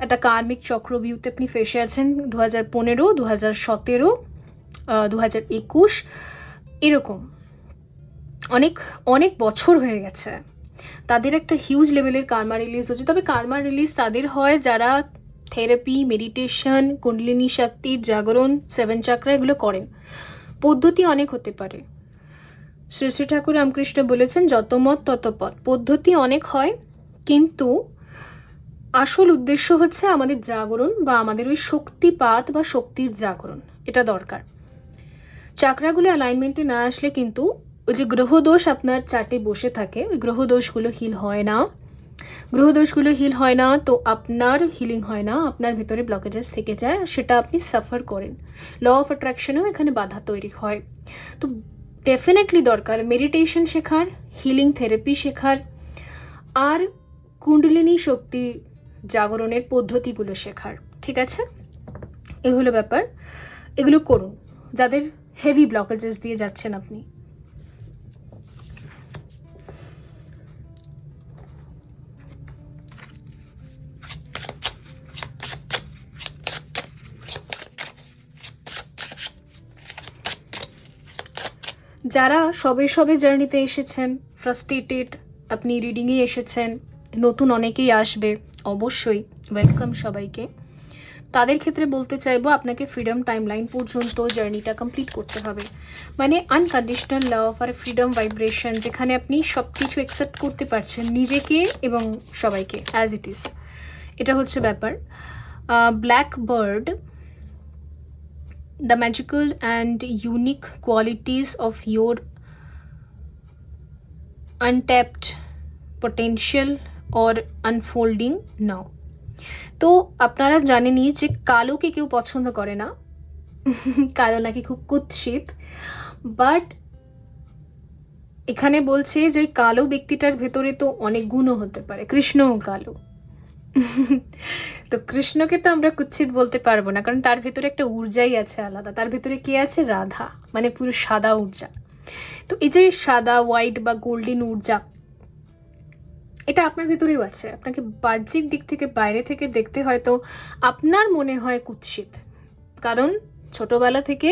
একটা কার্মিক চক্রভিউতে আপনি ফেসে আছেন 2015, 2017, 2021, এরকম অনেক অনেক বছর হয়ে গেছে। তাদের একটা হিউজ লেভেলের কার্মা রিলিজ হচ্ছে। তবে কার্মা রিলিজ তাদের হয় যারা থেরাপি, মেডিটেশন, কুণ্ডলিনী শক্তির জাগরণ, 7 চাকরা এগুলো করেন। পদ্ধতি অনেক হতে পারে। শ্রী শ্রী ঠাকুর রামকৃষ্ণ বলেছেন যত মত তত পথ। পদ্ধতি অনেক হয়, কিন্তু আসল উদ্দেশ্য হচ্ছে আমাদের জাগরণ বা আমাদের ওই শক্তিপাত বা শক্তির জাগরণ, এটা দরকার। চাকরাগুলো অ্যালাইনমেন্টে না আসলে কিন্তু ওই যে গ্রহদোষ আপনার চার্টে বসে থাকে, ওই গ্রহদোষগুলো হিল হয় না। গ্রহদোষগুলো হিল হয় না, তো আপনার হিলিং হয় না, আপনার ভেতরে ব্লকেজেস থেকে যায়, সেটা আপনি সাফার করেন। ল অফ অ্যাট্রাকশনেও এখানে বাধা তৈরি হয়। তো ডেফিনেটলি দরকার মেডিটেশন শেখার, হিলিং থেরাপি শেখার, আর কুণ্ডলিনী শক্তি জাগরণের পদ্ধতিগুলো শেখার, ঠিক আছে? এগুলো ব্যাপার, এগুলো করুন যাদের হেভি ব্লকেজেস দিয়ে যাচ্ছেন আপনি। যারা সবে সবে জার্নিতে এসেছেন, ফ্রাস্ট্রেটেড, আপনি রিডিংয়ে এসেছেন, নতুন অনেকেই আসবে, অবশ্যই ওয়েলকাম সবাইকে। তাদের ক্ষেত্রে বলতে চাইবো আপনাকে ফ্রিডম টাইমলাইন পর্যন্ত জার্নিটা কমপ্লিট করতে হবে। মানে আনকন্ডিশনাল লাভ আর ফ্রিডম ভাইব্রেশন, যেখানে আপনি সব কিছু অ্যাকসেপ্ট করতে পারছেন, নিজেকে এবং সবাইকে অ্যাজ ইট ইজ, এটা হচ্ছে ব্যাপার। Black bird, the magical and unique qualities of your untapped potential or unfolding now. তো আপনারা জানেনই যে কালোকে কেউ পছন্দ করে না, কালো নাকি খুব কুৎসিত, বাট এখানে বলছে যে কালো ব্যক্তিটার ভেতরে তো অনেক গুণও হতে পারে, কৃষ্ণও কালো। তো কৃষ্ণকে তো আমরা কুৎসিত বলতে পারবো না, কারণ তার ভেতরে একটা ঊর্জাই আছে আলাদা। তার ভেতরে কে আছে? রাধা, মানে পুরো সাদা ঊর্জা। তো এই যে সাদা, হোয়াইট বা গোল্ডেন ঊর্জা, এটা আপনার ভেতরেও আছে। আপনাকে বাহ্যিক দিক থেকে, বাইরে থেকে দেখতে হয়তো আপনার মনে হয় কুৎসিত, কারণ ছোটবেলা থেকে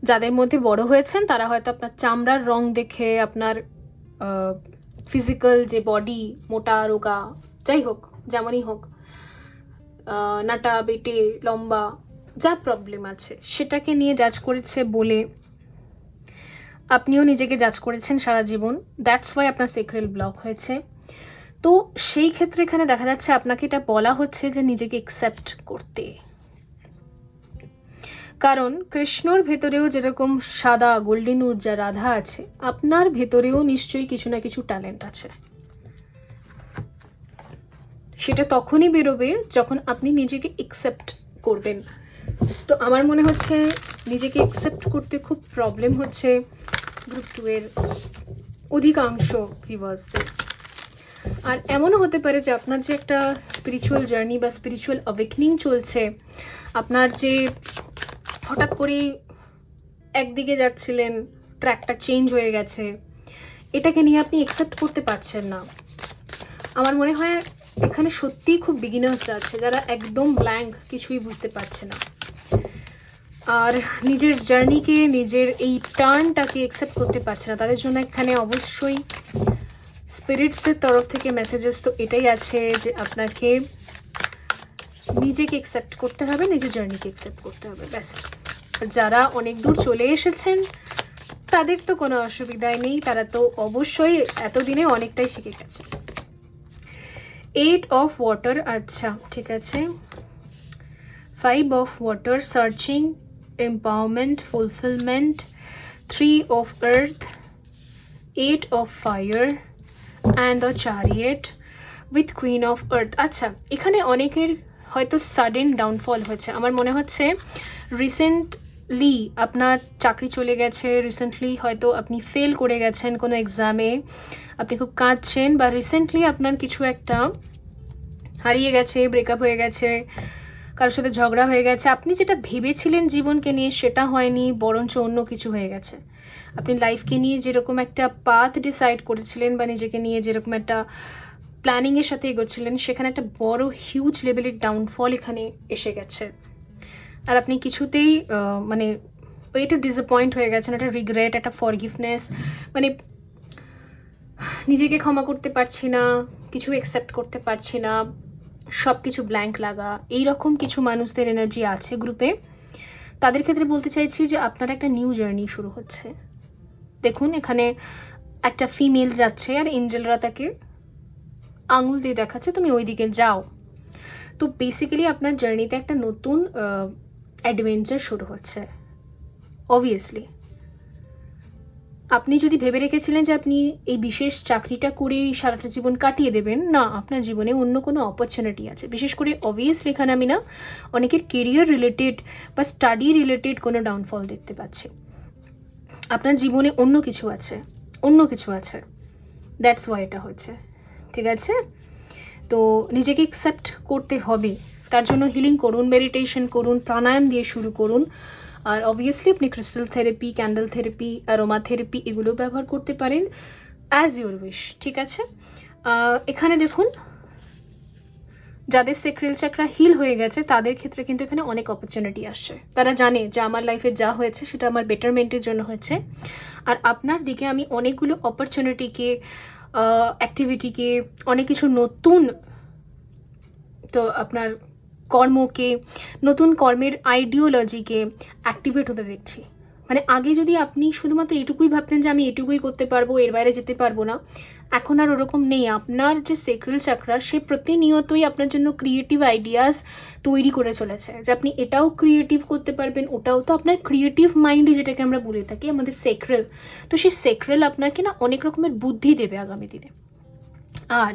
যাদের মধ্যে বড় হয়েছেন তারা হয়তো আপনার চামড়ার রং দেখে, আপনার ফিজিক্যাল যে বডি, মোটা রোগা, যাই হোক, যেমনই হোক, নাটা বেটে লম্বা, যা প্রবলেম আছে সেটাকে নিয়ে জাজ করেছে বলে আপনিও নিজেকে জাজ করেছেন সারা জীবন। দ্যাটস ওয়াই আপনার সেক্রেল ব্লক হয়েছে। তো সেই ক্ষেত্রে এখানে দেখা যাচ্ছে আপনাকে এটা বলা হচ্ছে যে নিজেকে অ্যাকসেপ্ট করতে, কারণ কৃষ্ণর ভেতরেও যেরকম সাদা গোল্ডেন ঊর্জা রাধা আছে, আপনার ভেতরেও নিশ্চয়ই কিছু না কিছু ট্যালেন্ট আছে। সেটা তখনই বেরোবে যখন আপনি নিজেকে অ্যাকসেপ্ট করবেন। তো আমার মনে হচ্ছে নিজেকে অ্যাকসেপ্ট করতে খুব প্রবলেম হচ্ছে গ্রুপ 2 এর অধিকাংশ ভিউয়ার্সদের। আর এমনও হতে পারে যে আপনার যে একটা স্পিরিচুয়াল জার্নি বা স্পিরিচুয়াল অ্যাওয়েকনিং চলছে, আপনার যে হঠাৎ করেই একদিকে যাচ্ছিলেন, ট্র্যাকটা চেঞ্জ হয়ে গেছে, এটাকে নিয়ে আপনি অ্যাকসেপ্ট করতে পারছেন না। আমার মনে হয় এখানে সত্যিই খুব বিগিনার্সরা আছে যারা একদম ব্ল্যাঙ্ক, কিছুই বুঝতে পারছে না, আর নিজের জার্নিকে, নিজের এই টার্নটাকে অ্যাকসেপ্ট করতে পারছে না। তাদের জন্য এখানে অবশ্যই স্পিরিটসদের তরফ থেকে মেসেজেস তো এটাই আছে যে আপনাকে নিজেকে অ্যাকসেপ্ট করতে হবে, নিজের জার্নিকে অ্যাকসেপ্ট করতে হবে, ব্যাস। যারা অনেক দূর চলে এসেছেন তাদের তো কোনো অসুবিধাই নেই, তারা তো অবশ্যই এতদিনে অনেকটাই শিখে গেছে। 8 of water, আচ্ছা ঠিক আছে। 5 of water, searching, empowerment, fulfillment. 3 of earth, 8 of fire and the chariot with queen of earth. আচ্ছা, এখানে অনেকের হয়তো সাডেন ডাউনফল হয়েছে। আমার মনে হচ্ছে রিসেন্টলি আপনার চাকরি চলে গেছে, রিসেন্টলি হয়তো আপনি ফেল করে গেছেন কোনো এক্সামে, আপনি খুব কাঁদছেন, বা রিসেন্টলি আপনার কিছু একটা হারিয়ে গেছে, ব্রেকআপ হয়ে গেছে, কারোর সাথে ঝগড়া হয়ে গেছে, আপনি যেটা ভেবেছিলেন জীবনকে নিয়ে সেটা হয়নি, বরঞ্চ অন্য কিছু হয়ে গেছে। আপনি লাইফকে নিয়ে যেরকম একটা পাথ ডিসাইড করেছিলেন বা নিজেকে নিয়ে যেরকম একটা প্ল্যানিংয়ের সাথে এগোচ্ছিলেন, সেখানে একটা বড় হিউজ লেভেলের ডাউনফল এখানে এসে গেছে। আর আপনি কিছুতেই মানে একটু ডিসঅ্যাপয়েন্ট হয়ে গেছেন, একটা রিগ্রেট, একটা ফরগিভনেস, মানে নিজেকে ক্ষমা করতে পারছি না, কিছু অ্যাকসেপ্ট করতে পারছি না, সব কিছু ব্ল্যাঙ্ক লাগা, এইরকম কিছু মানুষদের এনার্জি আছে গ্রুপে। তাদের ক্ষেত্রে বলতে চাইছি যে আপনার একটা নিউ জার্নি শুরু হচ্ছে। দেখুন এখানে একটা ফিমেল যাচ্ছে আর এঞ্জেলরা তাকে আঙুল দিয়ে দেখাচ্ছে তুমি ওই দিকে যাও। তো বেসিক্যালি আপনার জার্নিতে একটা নতুন অ্যাডভেঞ্চার শুরু হচ্ছে। অবভিয়াসলি আপনি যদি ভেবে রেখেছিলেন যে আপনি এই বিশেষ চাকরিটা করেই সারাটা জীবন কাটিয়ে দেবেন, না, আপনার জীবনে অন্য কোনো অপরচুনিটি আছে। বিশেষ করে অবভিয়াসলি এখানে আমি না অনেকের কেরিয়ার রিলেটেড বা স্টাডি রিলেটেড কোনো ডাউনফল দেখতে পাচ্ছি। আপনার জীবনে অন্য কিছু আছে, অন্য কিছু আছে, দ্যাটস ওয়াই এটা হচ্ছে। ঠিক আছে, তো নিজেকে অ্যাকসেপ্ট করতে হবে, তার জন্য হিলিং করুন, মেডিটেশন করুন, প্রাণায়াম দিয়ে শুরু করুন। আর অবভিয়াসলি আপনি crystal therapy, candle therapy, aroma therapy এগুলো ব্যবহার করতে পারেন অ্যাজ ইউর উইশ। ঠিক আছে, এখানে দেখুন যাদের সেক্রেল চাকরা হিল হয়ে গেছে তাদের ক্ষেত্রে কিন্তু এখানে অনেক অপরচুনিটি আসছে। তারা জানে যে আমার লাইফে যা হয়েছে সেটা আমার বেটারমেন্টের জন্য হয়েছে, আর আপনার দিকে আমি অনেকগুলো অপরচুনিটিকে, অ্যাক্টিভিটিকে, অনেক কিছু নতুন, তো আপনার কর্মকে, নতুন কর্মের আইডিওলজিকে অ্যাক্টিভেট হতে দেখছি। মানে আগে যদি আপনি শুধুমাত্র এটুকুই ভাবতেন যে আমি এটুকুই করতে পারবো, এর বাইরে যেতে পারবো না, এখন আর ওরকম নেই। আপনার যে সেক্রেল চাকরা সে প্রতিনিয়তই আপনার জন্য ক্রিয়েটিভ আইডিয়াস তৈরি করে চলেছে, যে আপনি এটাও ক্রিয়েটিভ করতে পারবেন, ওটাও। তো আপনার ক্রিয়েটিভ মাইন্ড যেটাকে আমরা বলে থাকি আমাদের সেক্রেল, তো সেই সেক্রেল আপনাকে না অনেক রকমের বুদ্ধি দেবে আগামী দিনে। আর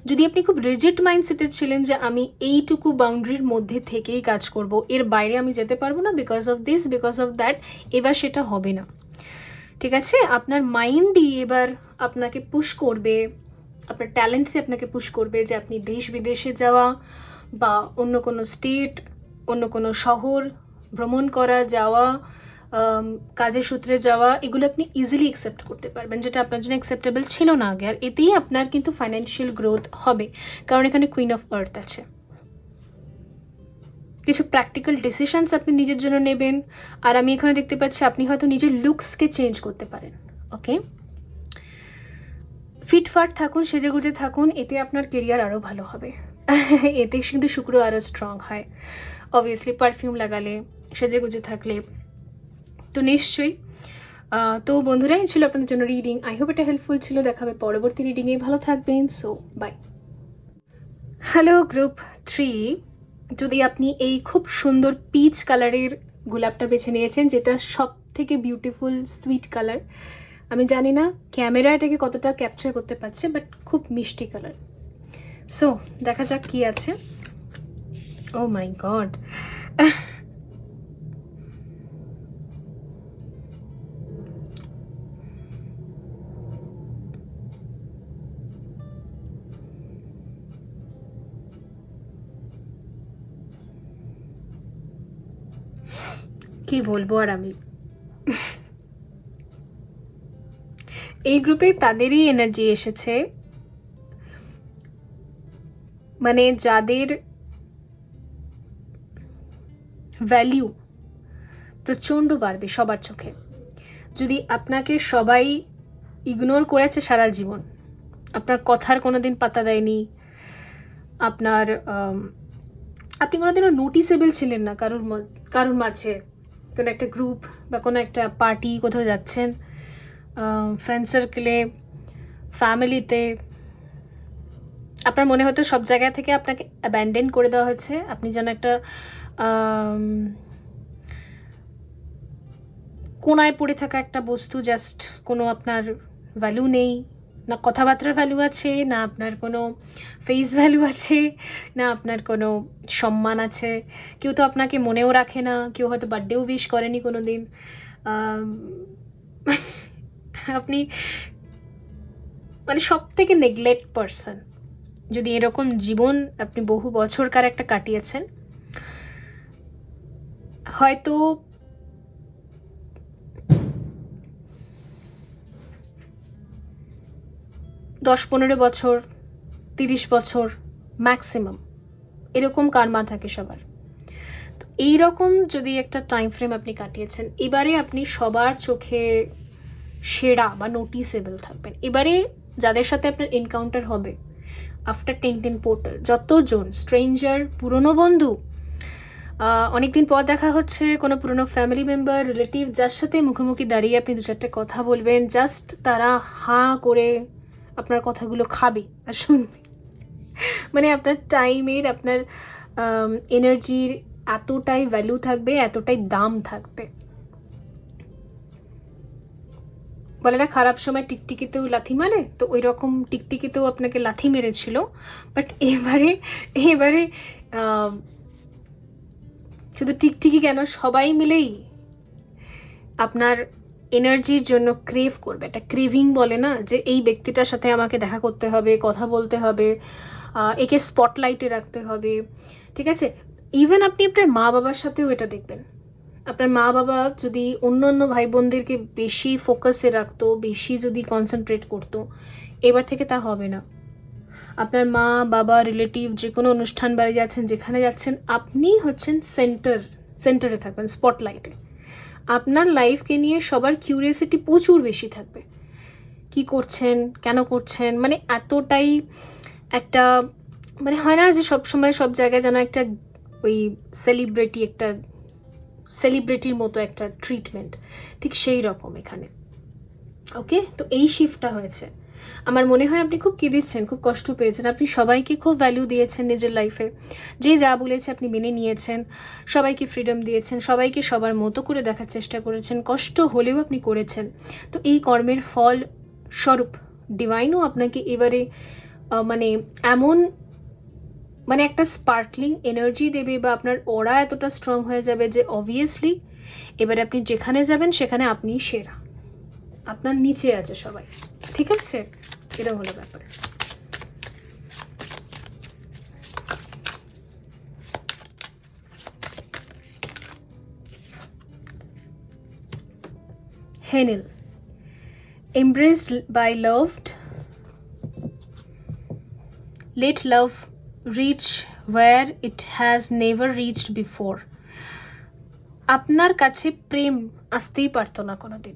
যদি আপনি খুব রিজিড মাইন্ডসেটেড ছিলেন যে আমি এইটুকু বাউন্ডারির মধ্যে থেকেই কাজ করব, এর বাইরে আমি যেতে পারবো না because of this, because of that, এবার সেটা হবে না। ঠিক আছে, আপনার মাইন্ডই এবার আপনাকে পুশ করবে, আপনার ট্যালেন্টসে আপনাকে পুশ করবে যে আপনি দেশ বিদেশে যাওয়া বা অন্য কোনো স্টেট, অন্য কোনো শহর ভ্রমণ করা, যাওয়া, কাজের সূত্রে যাওয়া, এগুলো আপনি ইজিলি অ্যাকসেপ্ট করতে পারবেন, যেটা আপনার জন্য অ্যাকসেপ্টেবল ছিল না আগে। আর এতেই আপনার কিন্তু ফাইন্যান্সিয়াল গ্রোথ হবে, কারণ এখানে কুইন অফ আর্থ আছে। কিছু প্র্যাকটিক্যাল ডিসিশনস আপনি নিজের জন্য নেবেন। আর আমি এখানে দেখতে পাচ্ছি আপনি হয়তো নিজের লুকসকে চেঞ্জ করতে পারেন। ওকে, ফিটফাট থাকুন, সেজেগুজে থাকুন, এতে আপনার কেরিয়ার আরও ভালো হবে। এতে কিন্তু শুক্র আরও স্ট্রং হয় অবভিয়াসলি, পারফিউম লাগালে, সেজেগুজে থাকলে। তো নিশ্চয়ই। তো বন্ধুরা, এই ছিল আপনাদের জন্য রিডিং। আই হোপ এটা হেল্পফুল ছিল। দেখাবে পরবর্তী রিডিংয়ে। ভালো থাকবেন। So by. হ্যালো গ্রুপ 3, যদি আপনি এই খুব সুন্দর পিচ কালারের গোলাপটা বেছে নিয়েছেন, যেটা সব থেকে বিউটিফুল সুইট কালার, আমি জানি না ক্যামেরা এটাকে কতটা ক্যাপচার করতে পারছে, বাট খুব মিষ্টি কালার। সো দেখা যাক কি আছে। ও মাই গড, কি বলবো আর আমি। এই গ্রুপে তাদেরই এনার্জি এসেছে, মানে যাদের ভ্যালিউ প্রচণ্ড বাড়বে সবার চোখে। যদি আপনাকে সবাই ইগনোর করেছে সারা জীবন, আপনার কথার কোনোদিন পাত্তা দেয়নি, আপনি কোনোদিনও নোটিসেবল ছিলেন না কারোর মাঝে, কোনো একটা গ্রুপ বা কোনো একটা পার্টি, কোথাও যাচ্ছেন, ফ্রেন্ড সার্কেলে, ফ্যামিলিতে, আপনার মনে হতো সব জায়গা থেকে আপনাকে অ্যাব্যান্ডেন করে দেওয়া হয়েছে। আপনি যেন একটা কোনায় পড়ে থাকা একটা বস্তু, জাস্ট কোনো আপনার ভ্যালু নেই, না কথাবার্তার ভ্যালু আছে, না আপনার কোনো ফেস ভ্যালু আছে, না আপনার কোনো সম্মান আছে। কেউ তো আপনাকে মনেও রাখে না, কেউ হয়তো বার্থডেও উইশ করেনি কোনো দিন। আপনি মানে সব থেকে নেগলেক্ট পারসন। যদি এরকম জীবন আপনি বহু বছরকার একটা কাটিয়েছেন, হয়তো 10-15 বছর, 30 বছর ম্যাক্সিমাম, এরকম কারমা থাকে সবার। তো এইরকম যদি একটা টাইম ফ্রেম আপনি কাটিয়েছেন, এবারে আপনি সবার চোখে সেরা বা নোটিসেবল থাকবেন। এবারে যাদের সাথে আপনার এনকাউন্টার হবে আফটার 1010 পোর্টাল, যতজন স্ট্রেঞ্জার, পুরনো বন্ধু, অনেকদিন পর দেখা হচ্ছে, কোনো পুরনো ফ্যামিলি মেম্বার, রিলেটিভ, যার সাথে মুখোমুখি দাঁড়িয়ে আপনি 2-4টে কথা বলবেন, জাস্ট তারা হাঁ করে আপনার কথাগুলো খাবে আর শুনবে। মানে আপনার টাইমের, আপনার এনার্জির এতটাই ভ্যালু থাকবে, এতটাই দাম থাকবে। বলে না খারাপ সময় টিকটিকিতেও লাথি মারে, তো ওই রকম টিকটিকিতেও আপনাকে লাথি মেরেছিল। বাট এবারে শুধু টিকটিকি কেন, সবাই মিলেই আপনার এনার্জির জন্য ক্রেভ করবে। একটা ক্রেভিং বলে না, যে এই ব্যক্তিটার সাথে আমাকে দেখা করতে হবে, কথা বলতে হবে, একে স্পটলাইটে রাখতে হবে, ঠিক আছে? ইভেন আপনি আপনার মা বাবার সাথেও এটা দেখবেন। আপনার মা বাবা যদি অন্য ভাই বোনদেরকে বেশি ফোকাসে রাখতো, বেশি যদি কনসেন্ট্রেট করতো, এবার থেকে তা হবে না। আপনার মা বাবা, রিলেটিভ, যে কোনো অনুষ্ঠান বাড়ি যাচ্ছেন, যেখানে যাচ্ছেন, আপনি হচ্ছেন সেন্টারে থাকবেন, স্পটলাইটে। আপনার লাইফকে নিয়ে সবার কিউরিয়াসিটি প্রচুর বেশি থাকবে। কি করছেন, কেন করছেন, মানে এতটাই একটা, মানে হয় না যে সবসময় সব জায়গায় যেন একটা ওই সেলিব্রিটির মতো একটা ট্রিটমেন্ট, ঠিক সেই রকম এখানে। ওকে, তো এই শিফটটা হয়েছে। আমার মনে হয় আপনি খুব কেঁদেছেন, খুব কষ্ট পেয়েছেন। আপনি সবাইকে খুব ভ্যালু দিয়েছেন নিজের লাইফে, যে যা বলেছে আপনি মেনে নিয়েছেন, সবাইকে ফ্রিডম দিয়েছেন, সবাইকে সবার মতো করে দেখার চেষ্টা করেছেন, কষ্ট হলেও আপনি করেছেন। তো এই কর্মের ফল স্বরূপ ডিভাইনও আপনাকে এবারে মানে এমন মানে একটা স্পার্কলিং এনার্জি দেবে, বা আপনার ওরা এতটা স্ট্রং হয়ে যাবে যে অবভিয়াসলি এবারে আপনি যেখানে যাবেন সেখানে আপনিই সেরা, আপনার নিচে আছে সবাই, ঠিক আছে? এটা হলো ব্যাপার। Henil. Embraced by loved. Let love reach where it has never reached before. আপনার কাছে প্রেম আসতেই পারতো না কোনোদিন,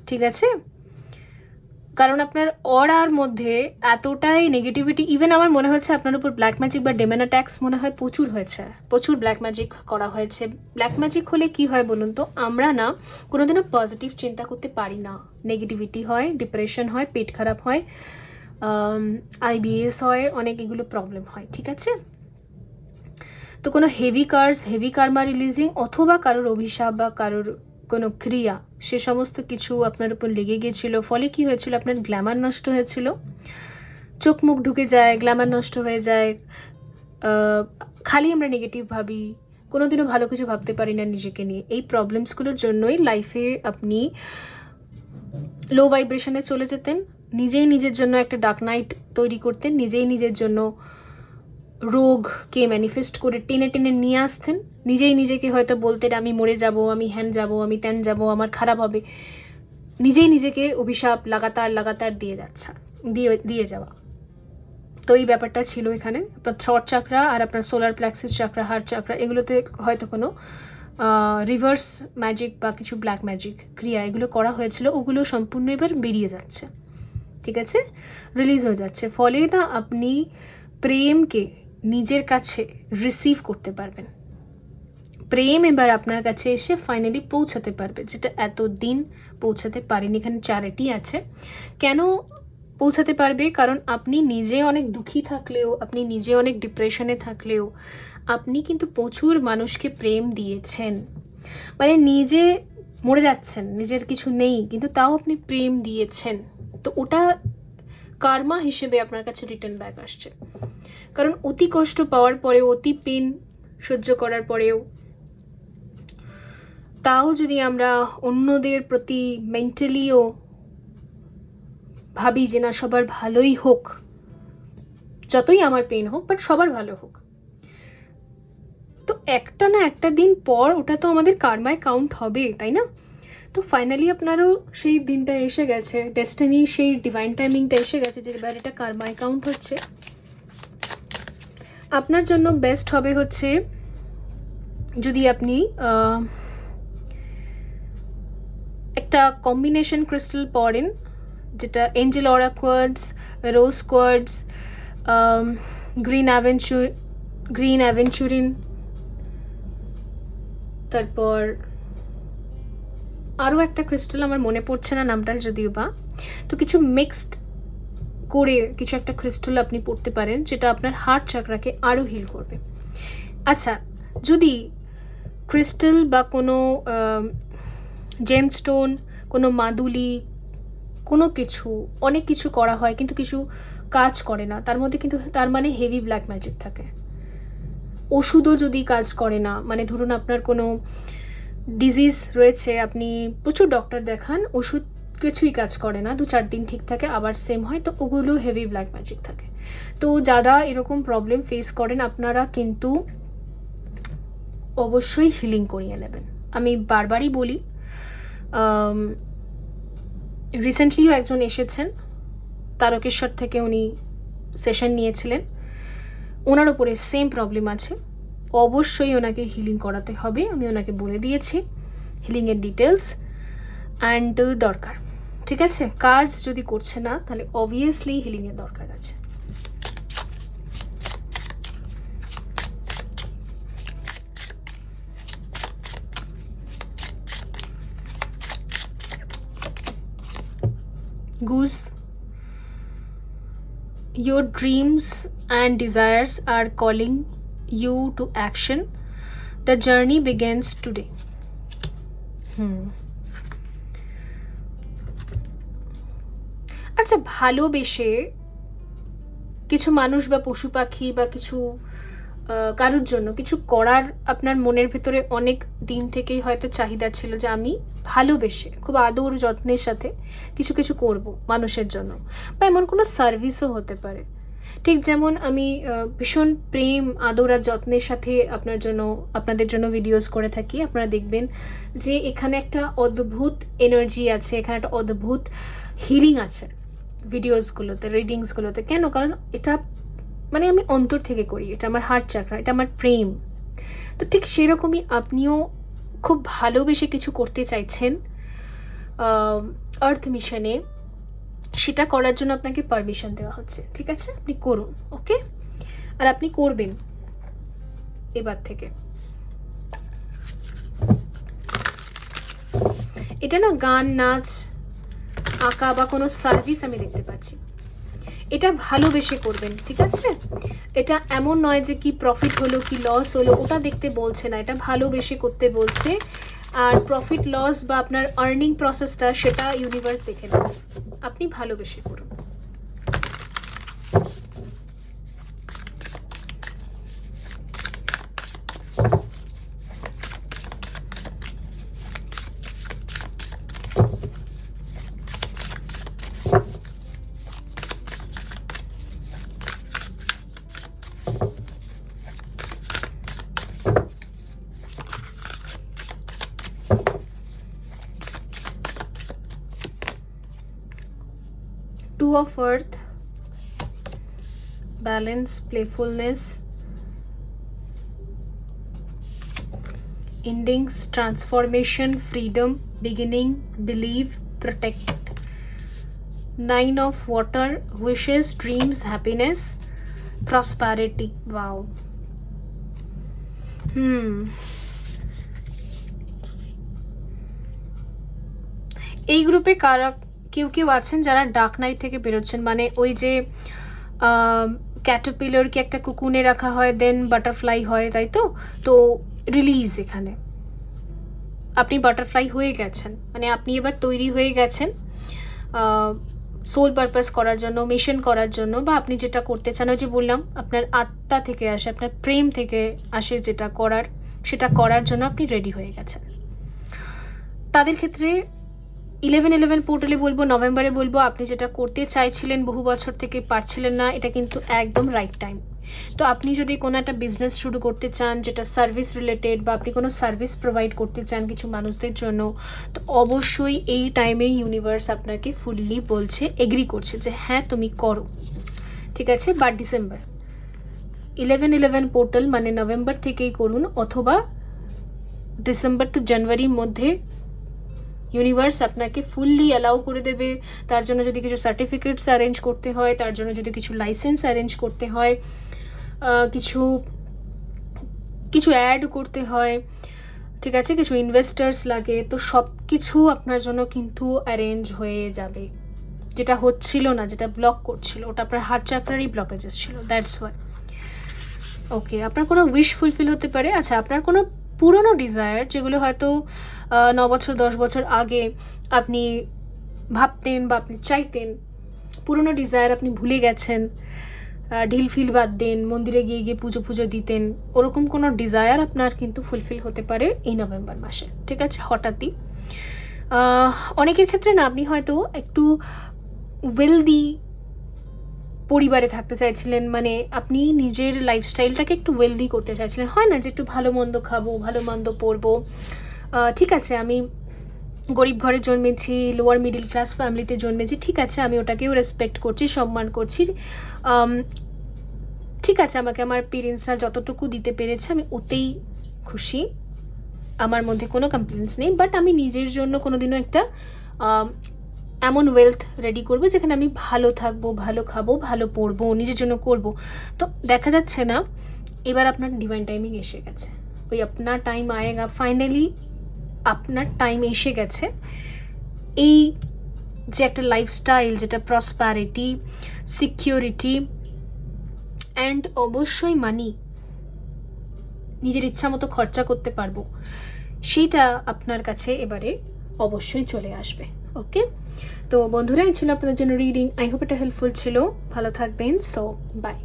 ঠিক আছে? কারণ আপনার অরার মধ্যে এতটাই নেগেটিভিটি, ইভেন আমার মনে হচ্ছে আপনার উপর ব্ল্যাক ম্যাজিক বা ডেমন অ্যাটাক্স মনে হয় প্রচুর হয়েছে, প্রচুর ব্ল্যাক ম্যাজিক করা হয়েছে। ব্ল্যাক ম্যাজিক হলে কি হয় বলুন তো, আমরা না কোনোদিনও পজিটিভ চিন্তা করতে পারি না, নেগেটিভিটি হয়, ডিপ্রেশন হয়, পেট খারাপ হয়, IBS হয়, অনেক এগুলো প্রবলেম হয়, ঠিক আছে? তো কোনো হেভি কার্মা রিলিজিং অথবা কারোর অভিশাপ বা কারোর কোনো ক্রিয়া, সে সমস্ত কিছু আপনার উপর লেগে গিয়েছিল, ফলে কি হয়েছিল, আপনার গ্ল্যামার নষ্ট হয়েছিল, চোখ মুখ ঢুকে যায়, গ্ল্যামার নষ্ট হয়ে যায়, খালি আমরা নেগেটিভ ভাবি, কোনোদিনও ভালো কিছু ভাবতে পারি না নিজেকে নিয়ে। এই প্রবলেমসগুলোর জন্যই লাইফে আপনি লো ভাইব্রেশনে চলে যেতেন, নিজেই নিজের জন্য একটা ডার্ক নাইট তৈরি করতেন, নিজেই নিজের জন্য রোগকে ম্যানিফেস্ট করে টেনে টেনে নিয়ে আসতেন, নিজেই নিজেকে হয়তো বলতেন আমি মরে যাব, আমি হ্যান যাব, আমি ত্যান যাব, আমার খারাপ হবে, নিজেই নিজেকে অভিশাপ লাগাতার দিয়ে যাওয়া। তো এই ব্যাপারটা ছিল এখানে। আপনার থ্রট চাকরা আর আপনার সোলার প্লেক্সাস চাকরা, হার্ট চাকরা, এগুলোতে হয়তো কোনো রিভার্স ম্যাজিক বা কিছু ব্ল্যাক ম্যাজিক ক্রিয়া এগুলো করা হয়েছিল, ওগুলো সম্পূর্ণ এবার বেরিয়ে যাচ্ছে, ঠিক আছে, রিলিজ হয়ে যাচ্ছে। ফলে না আপনি প্রেমকে নিজের কাছে রিসিভ করতে পারবেন, প্রেম এবার আপনার কাছে এসে ফাইনালি পৌঁছাতে পারবে, যেটা এতদিন পৌঁছাতে পারেনি। এখানে চ্যারিটি আছে। কেন পৌঁছাতে পারবে? কারণ আপনি নিজে অনেক দুঃখী থাকলেও, আপনি নিজে অনেক ডিপ্রেশনে থাকলেও আপনি কিন্তু প্রচুর মানুষকে প্রেম দিয়েছেন, মানে নিজে মরে যাচ্ছেন, নিজের কিছু নেই, কিন্তু তাও আপনি প্রেম দিয়েছেন, তো ওটা কার্মা হিসেবে আপনার কাছে রিটার্ন ব্যাক আসছে। কারণ অতি কষ্ট পাওয়ার পরেও, অতি পেন সহ্য করার পরেও, তাও যদি আমরা অন্যদের প্রতি মেন্টালিও ভাবি যে না সবার ভালোই হোক, যতই আমার পেন হোক বাট সবার ভালো হোক, তো একটা না একটা দিন পর ওটা তো আমাদের কার্মায় কাউন্ট হবে, তাই না? তো ফাইনালি আপনারও সেই দিনটা এসে গেছে, ডেস্টিনি সেই ডিভাইন টাইমিংটা এসে গেছে যে এবার এটা কার্মায় কাউন্ট হচ্ছে। আপনার জন্য বেস্ট হবে হচ্ছে যদি আপনি একটা কম্বিনেশন ক্রিস্টাল পড়েন, যেটা এঞ্জেল অরা কোয়ার্টজ, রোজ কোয়ার্টজ, গ্রিন অ্যাভেঞ্চুরিন, তারপর আরও একটা ক্রিস্টাল আমার মনে পড়ছে না নামটা যদিও বা, তো কিছু মিক্সড করে কিছু একটা ক্রিস্টাল আপনি পড়তে পারেন, যেটা আপনার হার্ট চাকরাকে আরও হিল করবে। আচ্ছা, যদি ক্রিস্টাল বা কোনো জেমস্টোন, কোনো মাদুলি, কোনো কিছু, অনেক কিছু করা হয় কিন্তু কিছু কাজ করে না, তার মধ্যে কিন্তু তার মানে হেভি ব্ল্যাক ম্যাজিক থাকে। ওষুধও যদি কাজ করে না, মানে ধরুন আপনার কোনো ডিজিজ রয়েছে, আপনি প্রচুর ডক্টর দেখান, ওষুধ কিছুই কাজ করে না, 2-4 দিন ঠিক থাকে আবার সেম হয়, তো ওগুলো হেভি ব্ল্যাক ম্যাজিক থাকে। তো যারা এরকম প্রবলেম ফেস করেন আপনারা কিন্তু অবশ্যই হিলিং করিয়ে নেবেন। আমি বারবারই বলি, রিসেন্টলিও একজন এসেছেন তারকেশ্বর থেকে, উনি সেশন নিয়েছিলেন, ওনার ওপরে সেম প্রবলেম আছে, অবশ্যই ওনাকে হিলিং করাতে হবে। আমি ওনাকে বলে দিয়েছি হিলিংয়ের ডিটেলস অ্যান্ড দরকার, ঠিক আছে? কাজ যদি করছে না তাহলে অবভিয়াসলি হিলিংয়ের দরকার আছে। Goose, your dreams and desires are calling you to action. The journey begins today. আচ্ছা, ভালোবেসে কিছু মানুষ বা পশু পাখি বা কিছু কারোর জন্য কিছু করার আপনার মনের ভেতরে অনেক দিন থেকেই হয়তো চাহিদা ছিল যে আমি ভালোবেসে খুব আদর যত্নের সাথে কিছু কিছু করব মানুষের জন্য, বা এমন কোনো সার্ভিসও হতে পারে। ঠিক যেমন আমি ভীষণ প্রেম আদর আর যত্নের সাথে আপনাদের জন্য ভিডিওস করে থাকি। আপনারা দেখবেন যে এখানে একটা অদ্ভুত এনার্জি আছে, এখানে একটা অদ্ভুত হিলিং আছে ভিডিওসগুলোতে, রিডিংসগুলোতে। কেন? কারণ এটা মানে আমি অন্তর থেকে করি, এটা আমার হার্ট চাকরা, এটা আমার প্রেম। তো ঠিক সেরকমই আপনিও খুব ভালোবেসে কিছু করতে চাইছেন আর্থ মিশনে, সেটা করার জন্য আপনাকে পারমিশন দেওয়া হচ্ছে। ঠিক আছে, আপনি করুন, ওকে? আর আপনি করবেন এবার থেকে। এটা না গান, নাচ, আঁকা বা কোনো সার্ভিস আমি দেখতে পাচ্ছি। এটা ভালোবেসে করবেন, ঠিক আছে? এটা এমন নয় যে কি প্রফিট হলো কি লস হলো ওটা দেখতে বলছে না, এটা ভালোবেসে করতে বলছে। আর প্রফিট লস বা আপনার আর্নিং প্রসেসটা সেটা ইউনিভার্স দেখে নেবে, আপনি ভালোবেসে করুন। Two of Earth, balance, playfulness, endings, transformation, freedom, beginning, believe, protect. Nine of Water, wishes, dreams, happiness, prosperity. Wow. এই গ্রুপে কারা কেউ কেউ আছেন যারা ডার্ক নাইট থেকে বেরোচ্ছেন, মানে ওই যে ক্যাটারপিলারকে একটা কুকুনে রাখা হয়, দেন বাটারফ্লাই হয়, তাই তো? তো রিলিজ, এখানে আপনি বাটারফ্লাই হয়ে গেছেন, মানে আপনি এবার তৈরি হয়ে গেছেন সোল পারপাস করার জন্য, মিশন করার জন্য, বা আপনি যেটা করতে চান, ওই যে বললাম আপনার আত্মা থেকে আসে, আপনার প্রেম থেকে আসে যেটা করার, সেটা করার জন্য আপনি রেডি হয়ে গেছেন। তাদের ক্ষেত্রে 11/11 পোর্টালে বলবো, নভেম্বরে বলবো, আপনি যেটা করতে চাইছিলেন বহু বছর থেকে পারছিলেন না, এটা কিন্তু একদম রাইট টাইম। তো আপনি যদি কোনো একটা বিজনেস শুরু করতে চান যেটা সার্ভিস রিলেটেড, বা আপনি কোনো সার্ভিস প্রোভাইড করতে চান কিছু মানুষদের জন্য, তো অবশ্যই এই টাইমে ইউনিভার্স আপনাকে ফুললি বলছে, এগ্রি করছে যে হ্যাঁ তুমি করো, ঠিক আছে? বা ডিসেম্বর 11/11 পোর্টাল মানে নভেম্বর থেকেই করুন, অথবা ডিসেম্বর টু জানুয়ারির মধ্যে ইউনিভার্স আপনাকে ফুললি অ্যালাউ করে দেবে। তার জন্য যদি কিছু সার্টিফিকেটস অ্যারেঞ্জ করতে হয়, তার জন্য যদি কিছু লাইসেন্স অ্যারেঞ্জ করতে হয়, কিছু কিছু অ্যাড করতে হয়, ঠিক আছে, কিছু ইনভেস্টার্স লাগে, তো সব কিছু আপনার জন্য কিন্তু অ্যারেঞ্জ হয়ে যাবে। যেটা হচ্ছিল না, যেটা ব্লক করছিল, ওটা আপনার হার্ট চাকরারই ব্লকেজেস ছিল, দ্যাটস ওয়াই। ওকে, আপনার কোনো উইশ ফুলফিল হতে পারে। আচ্ছা, আপনার কোনো পুরনো ডিজায়ার যেগুলো হয়তো 9 বছর 10 বছর আগে আপনি ভাবতেন বা আপনি চাইতেন, পুরনো ডিজায়ার আপনি ভুলে গেছেন, ঢিল ফিল বাদ দেন, মন্দিরে গিয়ে গিয়ে পুজো দিতেন, ওরকম কোনো ডিজায়ার আপনার কিন্তু ফুলফিল হতে পারে এই নভেম্বর মাসে, ঠিক আছে? হঠাৎই অনেকের ক্ষেত্রে না, আপনি হয়তো একটু ওয়েলদি পরিবারে থাকতে চাইছিলেন, মানে আপনি নিজের লাইফস্টাইলটাকে একটু ওয়েলদি করতে চাইছিলেন। হয় না যে একটু ভালো মন্দ খাবো, ভালো মন্দ পরবো, ঠিক আছে আমি গরিব ঘরে জন্মেছি, লোয়ার মিডিল ক্লাস ফ্যামিলিতে জন্মেছি, ঠিক আছে আমি ওটাকেও রেসপেক্ট করছি, সম্মান করছি, ঠিক আছে আমাকে আমার পেরেন্টসরা যতটুকু দিতে পেরেছে আমি ওতেই খুশি, আমার মধ্যে কোনো কমপ্লেন্টস নেই। বাট আমি নিজের জন্য কোনোদিনও একটা এমন ওয়েলথ রেডি করবো যেখানে আমি ভালো থাকবো, ভালো খাবো, ভালো পড়বো, নিজের জন্য করব। তো দেখা যাচ্ছে না এবার আপনার ডিভাইন টাইমিং এসে গেছে, ওই আপনার টাইম আয়েগা, ফাইনালি আপনার টাইম এসে গেছে। এই যে একটা লাইফস্টাইল যেটা প্রসপারিটি, সিকিউরিটি অ্যান্ড অবশ্যই মানি, নিজের ইচ্ছা মতো খরচা করতে পারবো, সেইটা আপনার কাছে এবারে অবশ্যই চলে আসবে। ওকে, তো বন্ধুরা এই ছিল আপনাদের জন্য রিডিং। আই হোপ এটা হেল্পফুল ছিল। ভালো থাকবেন। So by.